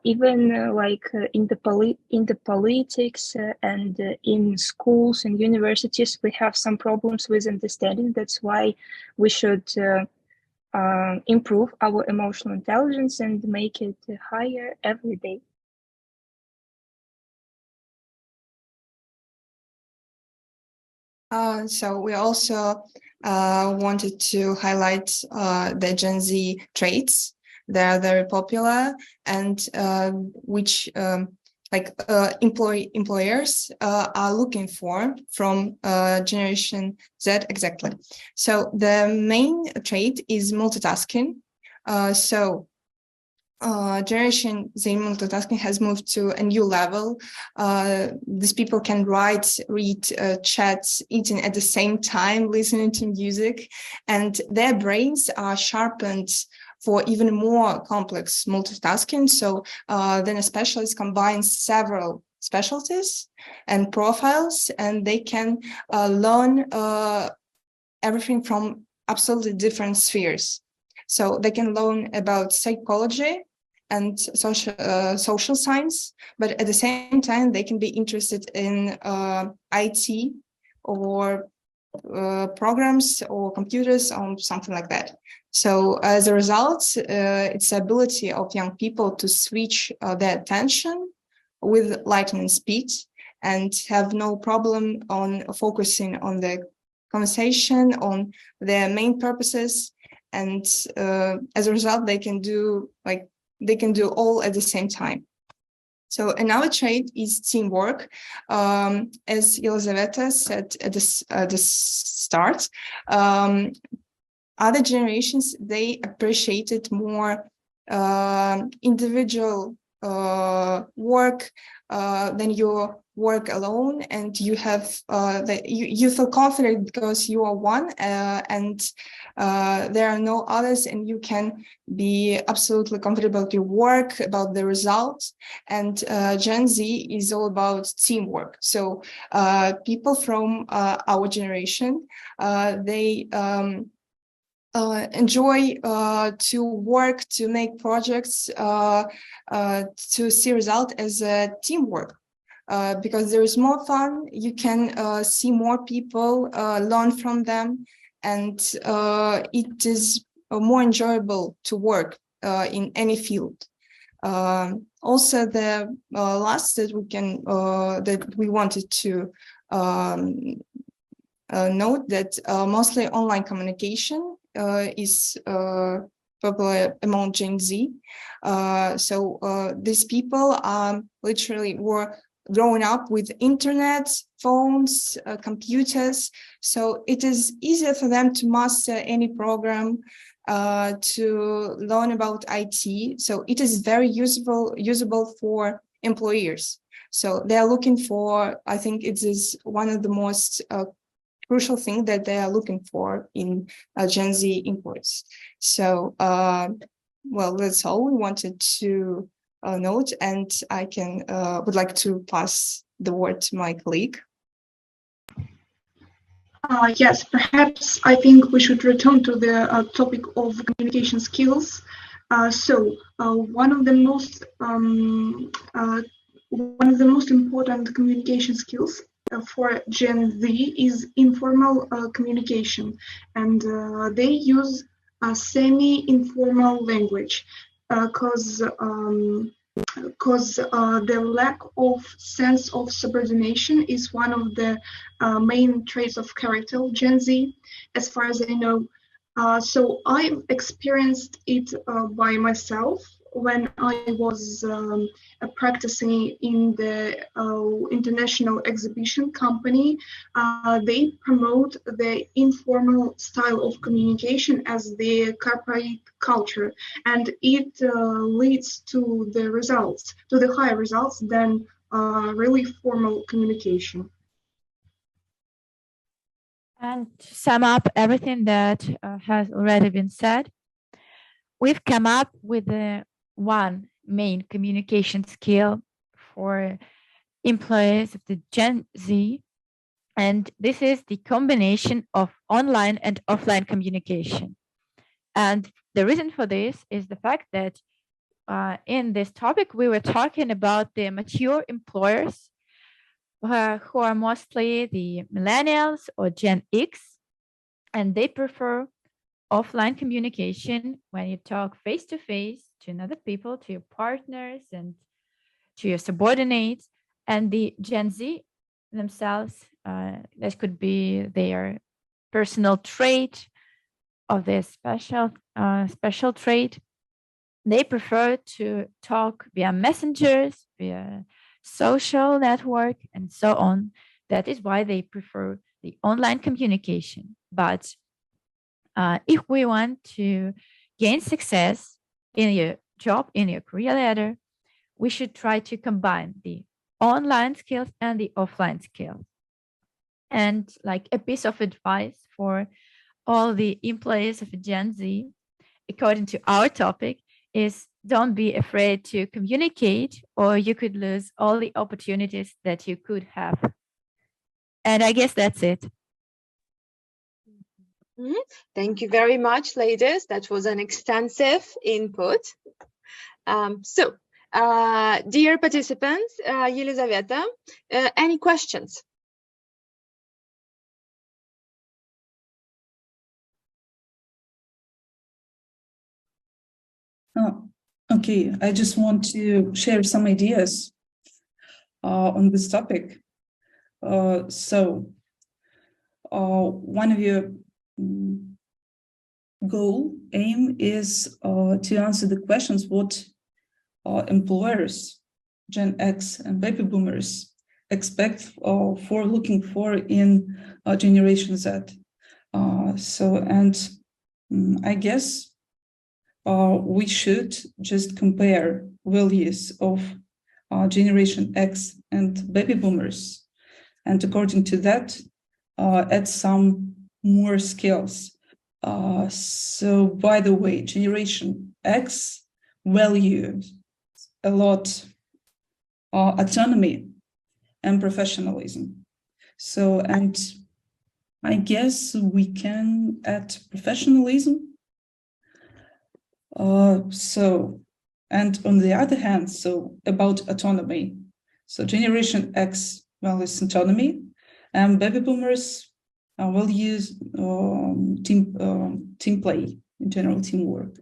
even like in the politics and in schools and universities, we have some problems with understanding. That's why we should improve our emotional intelligence and make it higher every day. So we also wanted to highlight the Gen Z traits. They are very popular, and which employers are looking for from Generation Z exactly. So the main trait is multitasking. Generation Z multitasking has moved to a new level. These people can write, read, chat, eating at the same time, listening to music, and their brains are sharpened for even more complex multitasking. So then a specialist combines several specialties and profiles, and they can learn everything from absolutely different spheres. So they can learn about psychology and social science, but at the same time, they can be interested in IT or programs or computers or something like that. So as a result, it's the ability of young people to switch their attention with lightning speed and have no problem on focusing on the conversation, on their main purposes. And as a result, they can do all at the same time. So another trait is teamwork. As Elizaveta said at the start, other generations, they appreciated more individual work than your work alone, and you have you feel confident because you are one, and there are no others, and you can be absolutely confident about your work, about the results. And Gen Z is all about teamwork. So people from our generation, they enjoy to work, to make projects, to see result as a teamwork. Because there is more fun, you can see more people, learn from them, and it is more enjoyable to work in any field. Also, the last that we wanted to note that mostly online communication is popular among Gen Z. So these people literally were grown up with internet, phones, computers, so it is easier for them to master any program, to learn about IT. So it is very usable for employers. So they are looking for, I think it is one of the most crucial thing that they are looking for in Gen Z employees. So, well, that's all we wanted to note, and I would like to pass the word to my colleague. Yes, perhaps I think we should return to the topic of communication skills. One of the most important communication skills for Gen Z is informal communication, and they use a semi-informal language because the lack of sense of subordination is one of the main traits of character of Gen Z, as far as I know. So I've experienced it by myself when I was practicing in the international exhibition company. They promote the informal style of communication as the corporate culture, and it leads to the higher results than really formal communication. And to sum up everything that has already been said, we've come up with one main communication skill for employees of the Gen Z, and this is the combination of online and offline communication. And the reason for this is the fact that in this topic, we were talking about the mature employers who are mostly the millennials or Gen X, and they prefer offline communication when you talk face-to-face to another people, to your partners and to your subordinates. And the Gen Z themselves, that could be their personal trait of their special trait. They prefer to talk via messengers, via social network, and so on. That is why they prefer the online communication. But if we want to gain success in your job, in your career ladder, we should try to combine the online skills and the offline skills. And like a piece of advice for all the employees of Gen Z, according to our topic, is don't be afraid to communicate, or you could lose all the opportunities that you could have. And I guess that's it. Thank you very much, ladies. That was an extensive input. Dear participants, Elizaveta, any questions? Oh, okay. I just want to share some ideas on this topic. One of your aim is to answer the questions what employers, Gen X and baby boomers expect looking for in Generation Z. I guess we should just compare values of Generation X and baby boomers, and according to that, add some more skills. By the way, Generation X values a lot autonomy and professionalism. And I guess we can add professionalism. And on the other hand, about autonomy. Generation X values autonomy, and baby boomers will use team play, in general teamwork.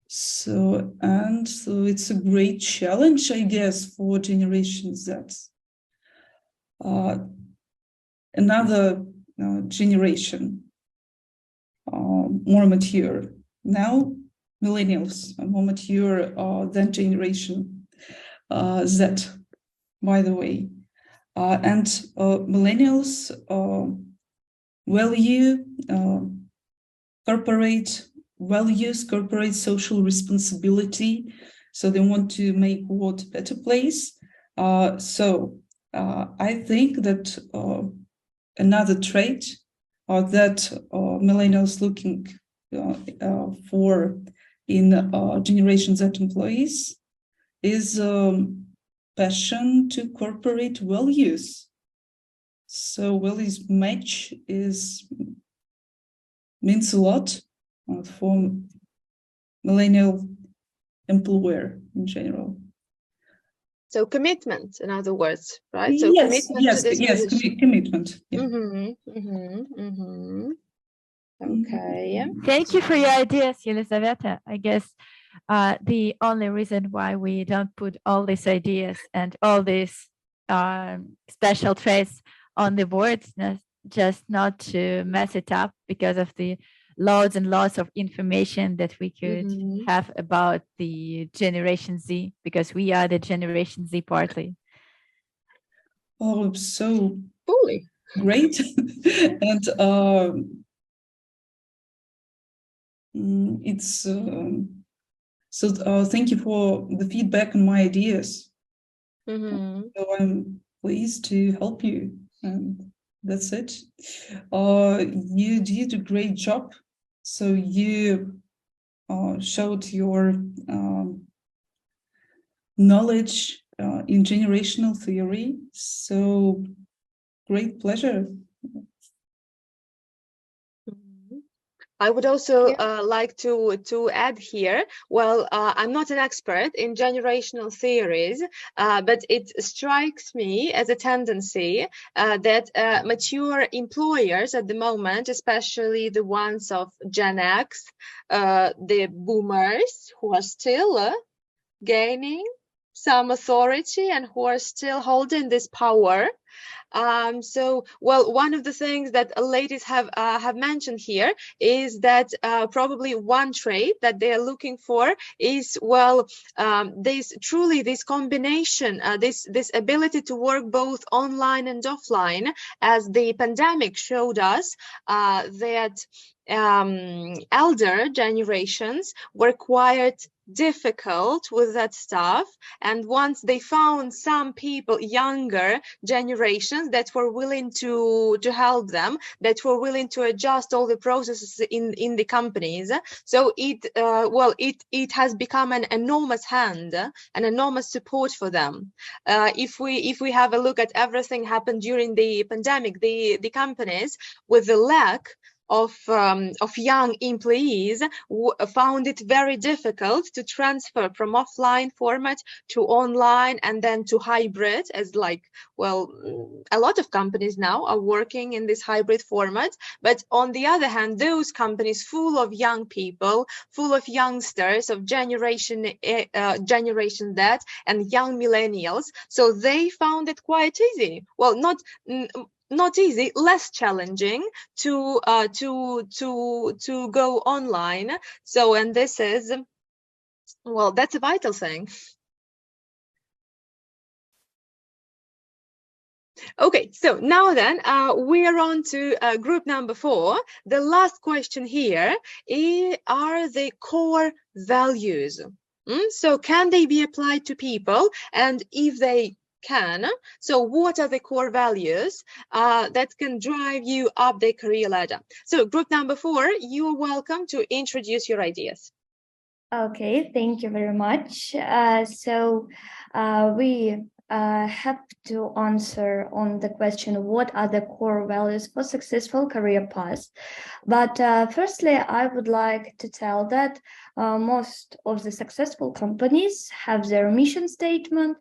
So it's a great challenge, I guess, for Generation Z. Another generation, more mature. Now, millennials are more mature than Generation Z. by the way. And millennials value corporate values, corporate social responsibility. So they want to make world a better place. So I think that another trait that millennials looking for in Generation Z employees is passion to corporate values. So values match means a lot for millennial employer in general. So commitment, in other words, right? So yes, commitment to this position. Commitment. Yeah. Okay. Thank you for your ideas, Elizaveta. I guess the only reason why we don't put all these ideas and all these special traits on the boards, just not to mess it up because of the loads and lots of information that we could have about the Generation Z, because we are the Generation Z partly. Oh, so fully great. And it's so thank you for the feedback and my ideas. So I'm pleased to help you, and that's it. You did a great job. So you showed your knowledge in generational theory. So great pleasure. I would also like to add here, well, I'm not an expert in generational theories, but it strikes me as a tendency that mature employers at the moment, especially the ones of Gen X, the boomers who are still gaining some authority and who are still holding this power. So, well, one of the things that ladies have mentioned here is that probably one trait that they are looking for is, well, this combination, this ability to work both online and offline, as the pandemic showed us that elder generations were quite difficult with that stuff, and once they found some people, younger generations, that were willing to help them, that were willing to adjust all the processes in the companies, so it has become an enormous hand, an enormous support for them. If we have a look at everything happened during the pandemic, the companies with the lack of young employees found it very difficult to transfer from offline format to online and then to hybrid, as like, well, a lot of companies now are working in this hybrid format. But on the other hand, those companies full of young people, full of youngsters of Generation Z and young millennials, so they found it quite easy. Well, not easy, less challenging to go online. So, and this is, well, that's a vital thing. Okay, so now then we're on to group number 4. The last question here are the core values. So can they be applied to people? And if they can, so what are the core values that can drive you up the career ladder? So group number 4, you're welcome to introduce your ideas. Okay, thank you very much. So we have to answer on the question, what are the core values for successful career paths? But firstly, I would like to tell that most of the successful companies have their mission statement,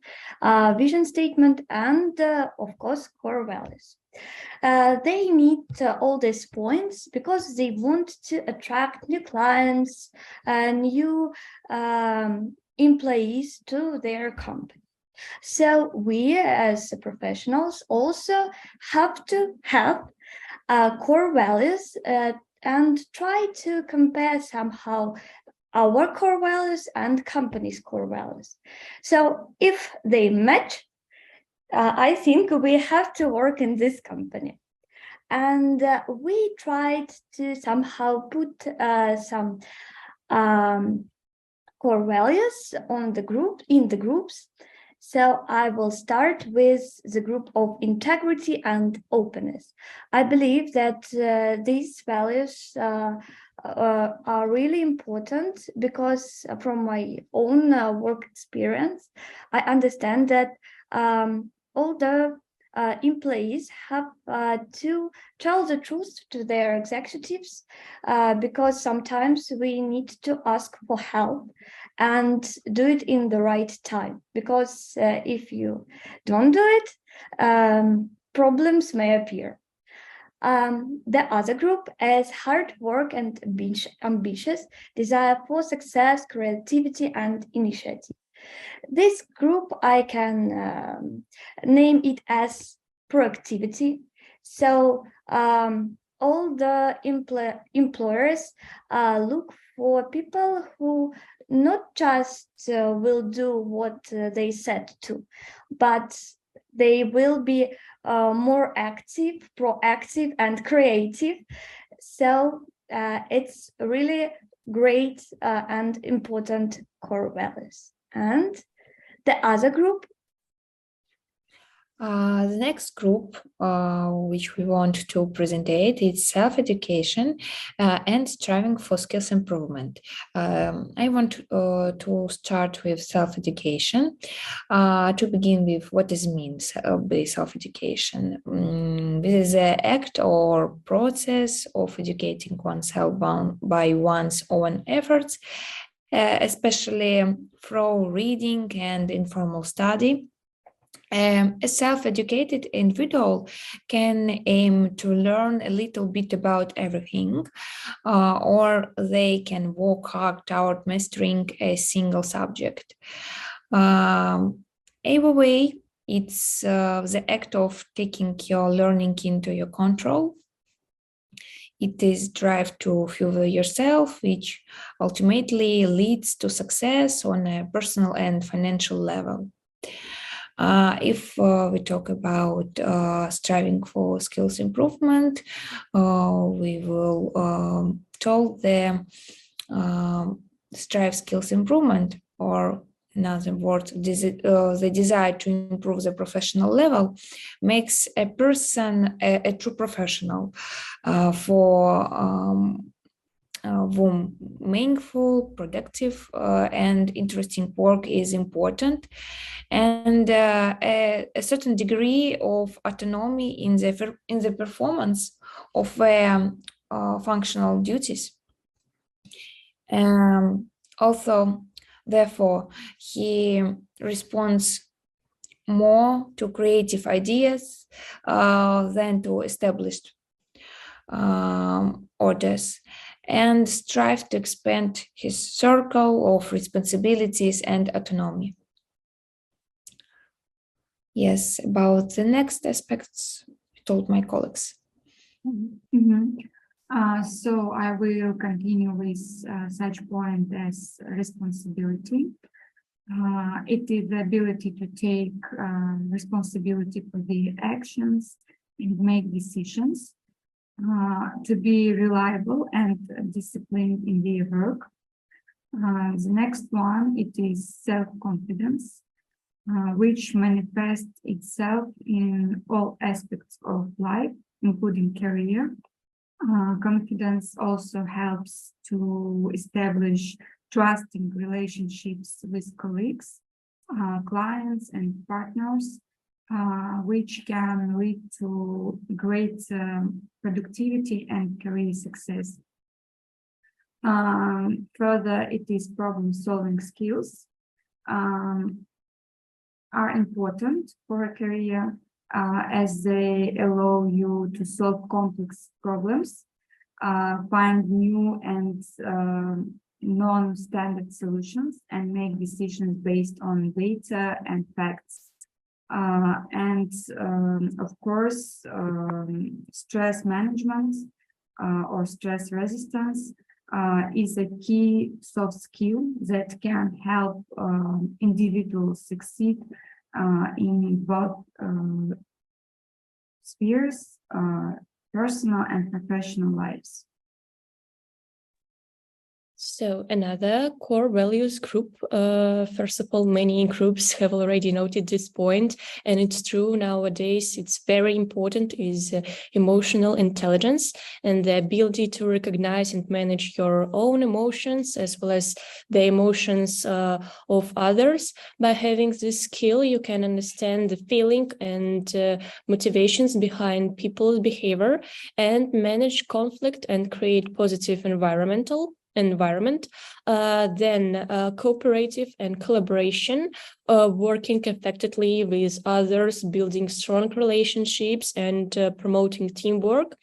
vision statement, and of course, core values. They meet all these points because they want to attract new clients and new employees to their company. So we as professionals also have to have core values and try to compare somehow our core values and company's core values. So if they match, I think we have to work in this company. And we tried to somehow put some core values on the group, in the groups. So I will start with the group of integrity and openness. I believe that these values are really important because from my own work experience, I understand that all the employees have to tell the truth to their executives because sometimes we need to ask for help and do it in the right time, because if you don't do it, problems may appear. The other group is hard work and ambitious, desire for success, creativity, and initiative. This group, I can name it as proactivity. So all the employers look for people who not just will do what they said to, but they will be more active, proactive, and creative. So it's really great and important core values. And the other group? The next group, which we want to present, is self-education and striving for skills improvement. I want to start with self-education. To begin with, what does it mean by self-education? This is an act or process of educating oneself by one's own efforts, especially through reading and informal study. A self-educated individual can aim to learn a little bit about everything, or they can work hard toward mastering a single subject. Either way, it's the act of taking your learning into your control. It is drive to further yourself, which ultimately leads to success on a personal and financial level. If we talk about striving for skills improvement, we will talk the strive skills improvement, or in other words, the desire to improve the professional level makes a person a true professional for whom meaningful, productive, and interesting work is important, and a certain degree of autonomy in the performance of functional duties. Also, therefore, he responds more to creative ideas than to established orders, and strive to expand his circle of responsibilities and autonomy. Yes, about the next aspects, I told my colleagues. So I will continue with such point as responsibility. It is the ability to take responsibility for the actions and make decisions, to be reliable and disciplined in their work. The next one, it is self-confidence, which manifests itself in all aspects of life, including career. Confidence also helps to establish trusting relationships with colleagues, clients, and partners, which can lead to great productivity and career success. Further, it is problem-solving skills are important for a career as they allow you to solve complex problems, find new and non-standard solutions, and make decisions based on data and facts. Of course, stress management or stress resistance is a key soft skill that can help individuals succeed in both spheres, personal and professional lives. So another core values group, first of all, many groups have already noted this point, and it's true nowadays, it's very important, is emotional intelligence and the ability to recognize and manage your own emotions as well as the emotions of others. By having this skill, you can understand the feeling and motivations behind people's behavior and manage conflict and create positive environment, then cooperative and collaboration, working effectively with others, building strong relationships and promoting teamwork.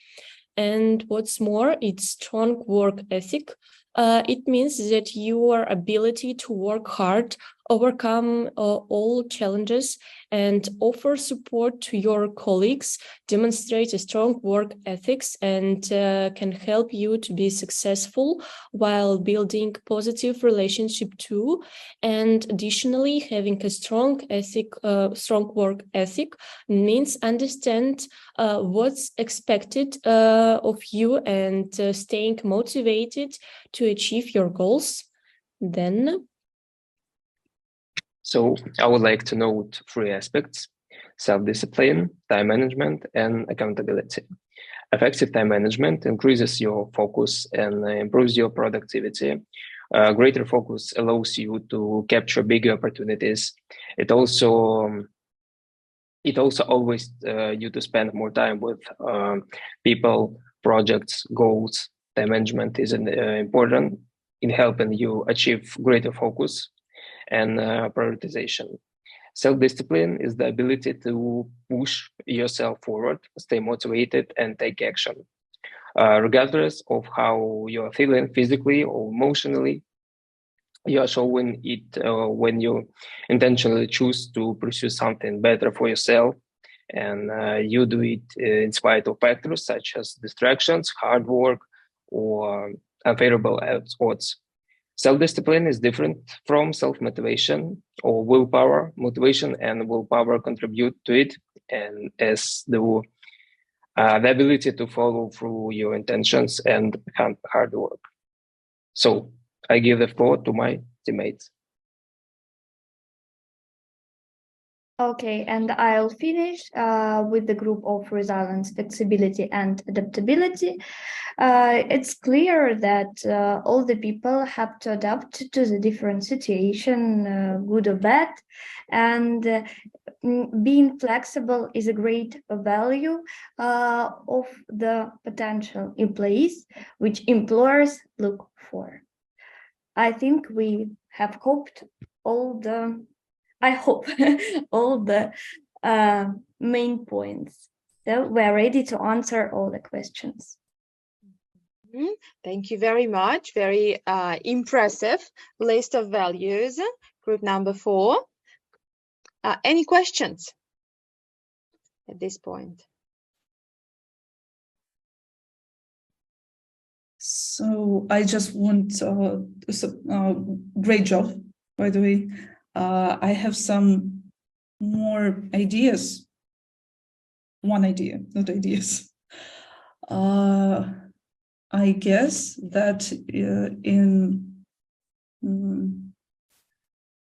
And what's more, it's strong work ethic. It means that your ability to work hard, overcome all challenges, and offer support to your colleagues demonstrates a strong work ethics and can help you to be successful while building positive relationship too. And additionally, having a strong work ethic means understand what's expected of you and staying motivated to achieve your goals. Then so I would like to note 3 aspects: self-discipline, time management, and accountability. Effective time management increases your focus and improves your productivity. Greater focus allows you to capture bigger opportunities. It also always you to spend more time with people, projects, goals. Time management is important in helping you achieve greater focus and prioritization. Self-discipline is the ability to push yourself forward, stay motivated, and take action. Regardless of how you're feeling physically or emotionally, you are showing it when you intentionally choose to pursue something better for yourself, and you do it in spite of factors such as distractions, hard work, or unfavorable odds. Self-discipline is different from self-motivation or willpower. Motivation and willpower contribute to it, and as the ability to follow through your intentions and hard work. So I give the floor to my teammates. Okay, and I'll finish with the group of resilience, flexibility, and adaptability. It's clear that all the people have to adapt to the different situation, good or bad, and being flexible is a great value of the potential employees, which employers look for. I think we have coped all the all the main points. So we're ready to answer all the questions. Thank you very much. Very impressive list of values. Group number 4. Any questions at this point? So I just want great job, by the way. I have some more ideas. One idea, not ideas. I guess that in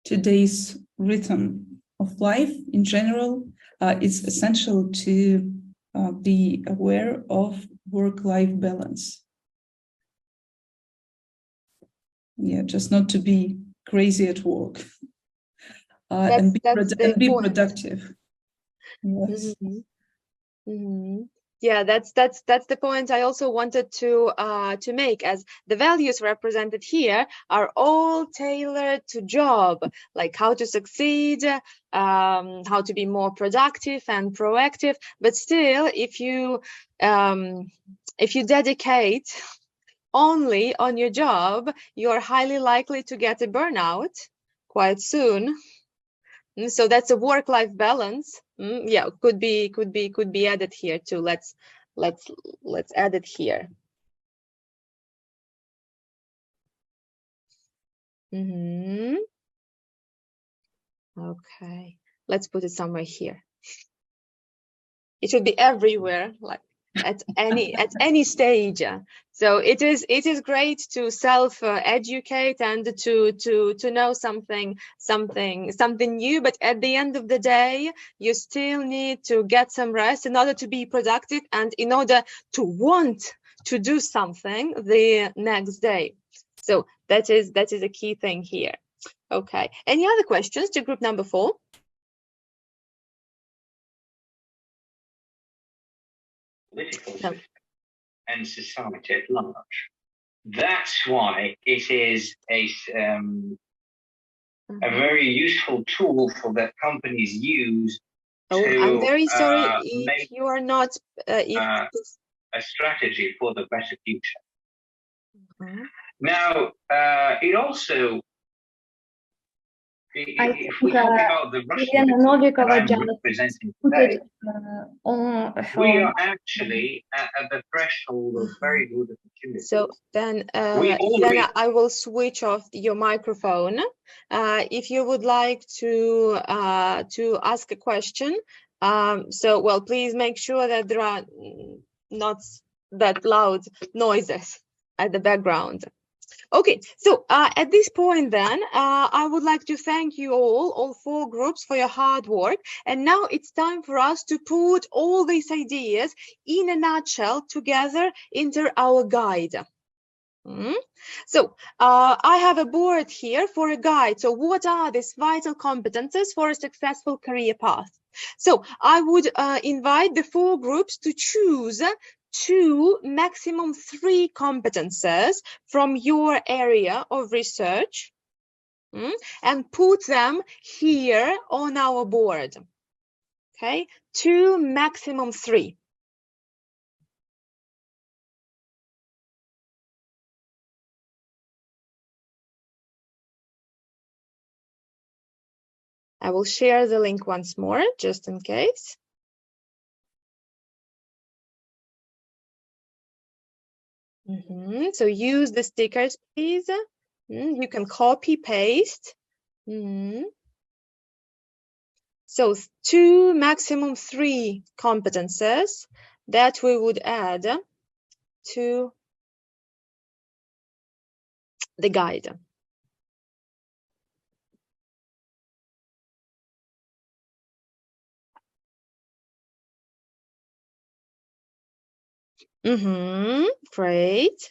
today's rhythm of life in general, it's essential to be aware of work-life balance. Yeah, just not to be crazy at work. And be productive. Yes. Yeah, that's the point I also wanted to make, as the values represented here are all tailored to job, like how to succeed, how to be more productive and proactive. But still, if you dedicate only on your job, you're highly likely to get a burnout quite soon. So that's a work-life balance. Yeah, could be added here too. Let's add it here. Okay, let's put it somewhere here. It should be everywhere, like at any stage. So it is great to self-educate and to know something new, but at the end of the day you still need to get some rest in order to be productive and in order to want to do something the next day. So that is a key thing here. Okay, any other questions to group number 4? Political system and society at large. That's why it is a very useful tool for that companies use. I'm very sorry if you are not a strategy for the better future. Now, it also. If we talk about the Russian that I'm representing today, we are actually at the threshold of very good opportunity. So then, Elena, I will switch off your microphone. If you would like to ask a question, well, please make sure that there are not that loud noises at the background. Okay, so at this point then, I would like to thank you all 4 groups for your hard work. And now it's time for us to put all these ideas in a nutshell together into our guide. So I have a board here for a guide. So what are these vital competences for a successful career path? So I would invite the 4 groups to choose 2, maximum 3 competences from your area of research and put them here on our board. Okay, 2, maximum 3. I will share the link once more, just in case. So use the stickers, please. You can copy, paste. So 2, maximum 3 competences that we would add to the guide. Great.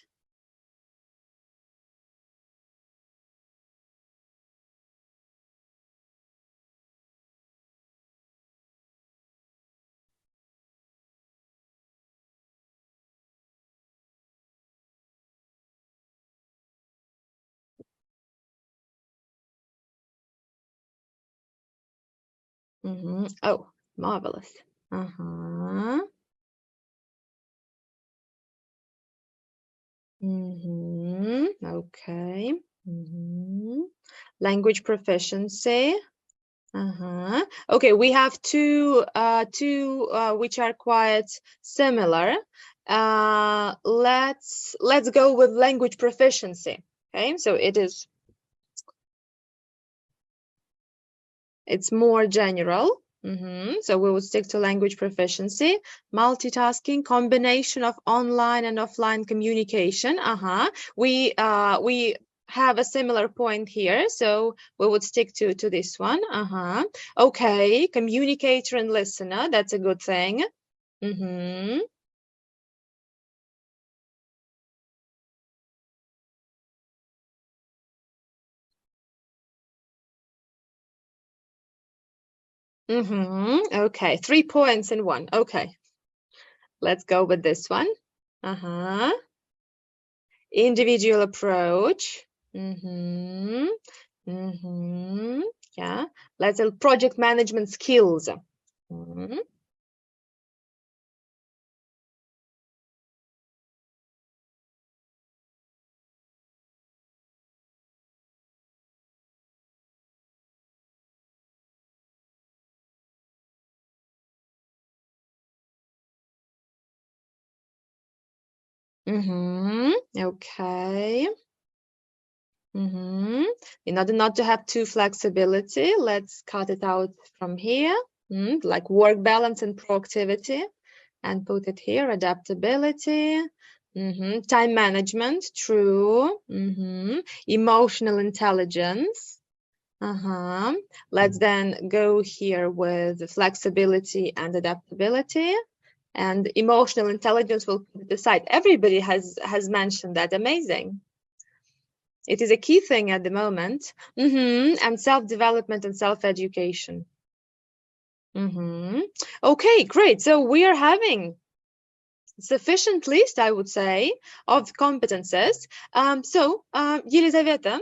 Oh, marvelous. Okay. Language proficiency. Okay, we have two which are quite similar. Let's go with language proficiency. Okay, so it's more general. So we will stick to language proficiency, multitasking, combination of online and offline communication. We have a similar point here, so we would stick to this one. Okay, communicator and listener, that's a good thing. Okay, 3 points in one. Okay, let's go with this one. Individual approach. Yeah, let's say project management skills. Okay. In order not to have too flexibility, let's cut it out from here, like work balance and proactivity, and put it here, adaptability, time management, true, emotional intelligence. Let's then go here with flexibility and adaptability, and emotional intelligence will put it aside. Everybody has mentioned that. Amazing. It is a key thing at the moment. And self-development and self-education. Okay, great. So we are having sufficient list, I would say, of competences. Elizaveta,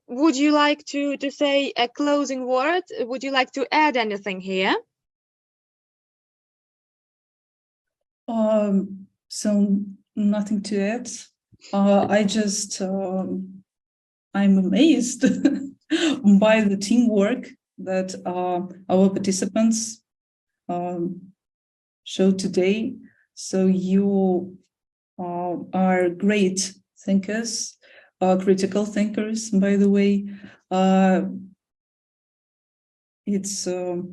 would you like to say a closing word? Would you like to add anything here? So nothing to add. I just, I'm amazed by the teamwork that our participants showed today. So you are great thinkers, critical thinkers, by the way. It's a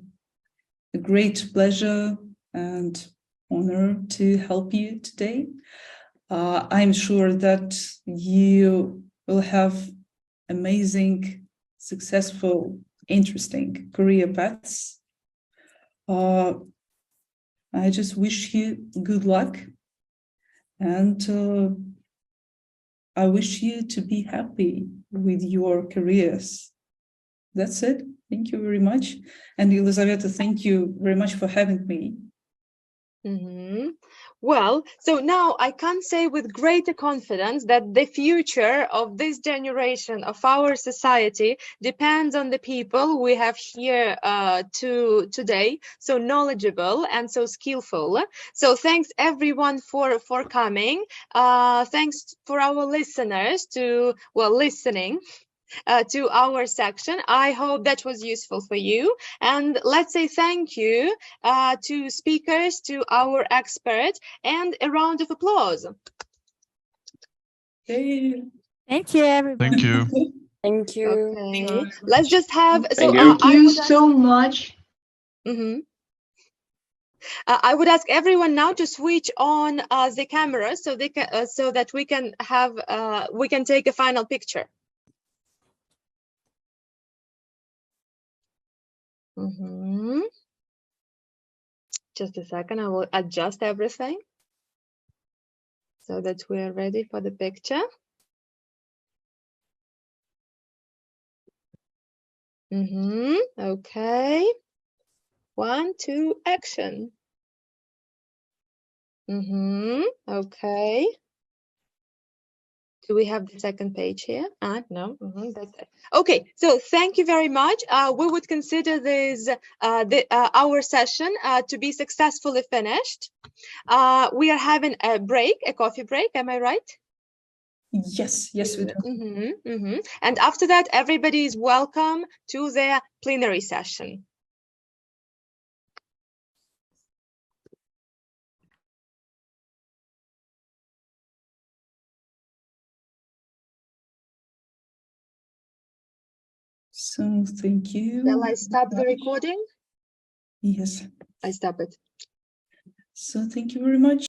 great pleasure and honor to help you today. I'm sure that you will have amazing, successful, interesting career paths. I just wish you good luck, and I wish you to be happy with your careers. That's it. Thank you very much. And Elizaveta, thank you very much for having me. Well, so now I can say with greater confidence that the future of this generation of our society depends on the people we have here today, so knowledgeable and so skillful. So thanks everyone for coming. Thanks for our listeners listening to our section. I hope that was useful for you. And let's say thank you to speakers, to our experts, and a round of applause. Thank you, everybody. Thank you. Thank you. Okay. Let's just have. Thank you so much. I would ask everyone now to switch on the camera so they can, so that we can have we can take a final picture. Just a second, I will adjust everything so that we are ready for the picture. Okay. 1, 2, action. Okay. Do we have the second page here? No. That's it. Okay, so thank you very much. We would consider this our session to be successfully finished. We are having a break, a coffee break. Am I right? Yes, we do. And after that, everybody is welcome to their plenary session. So thank you. Shall I stop the recording? Yes. I stop it. So thank you very much.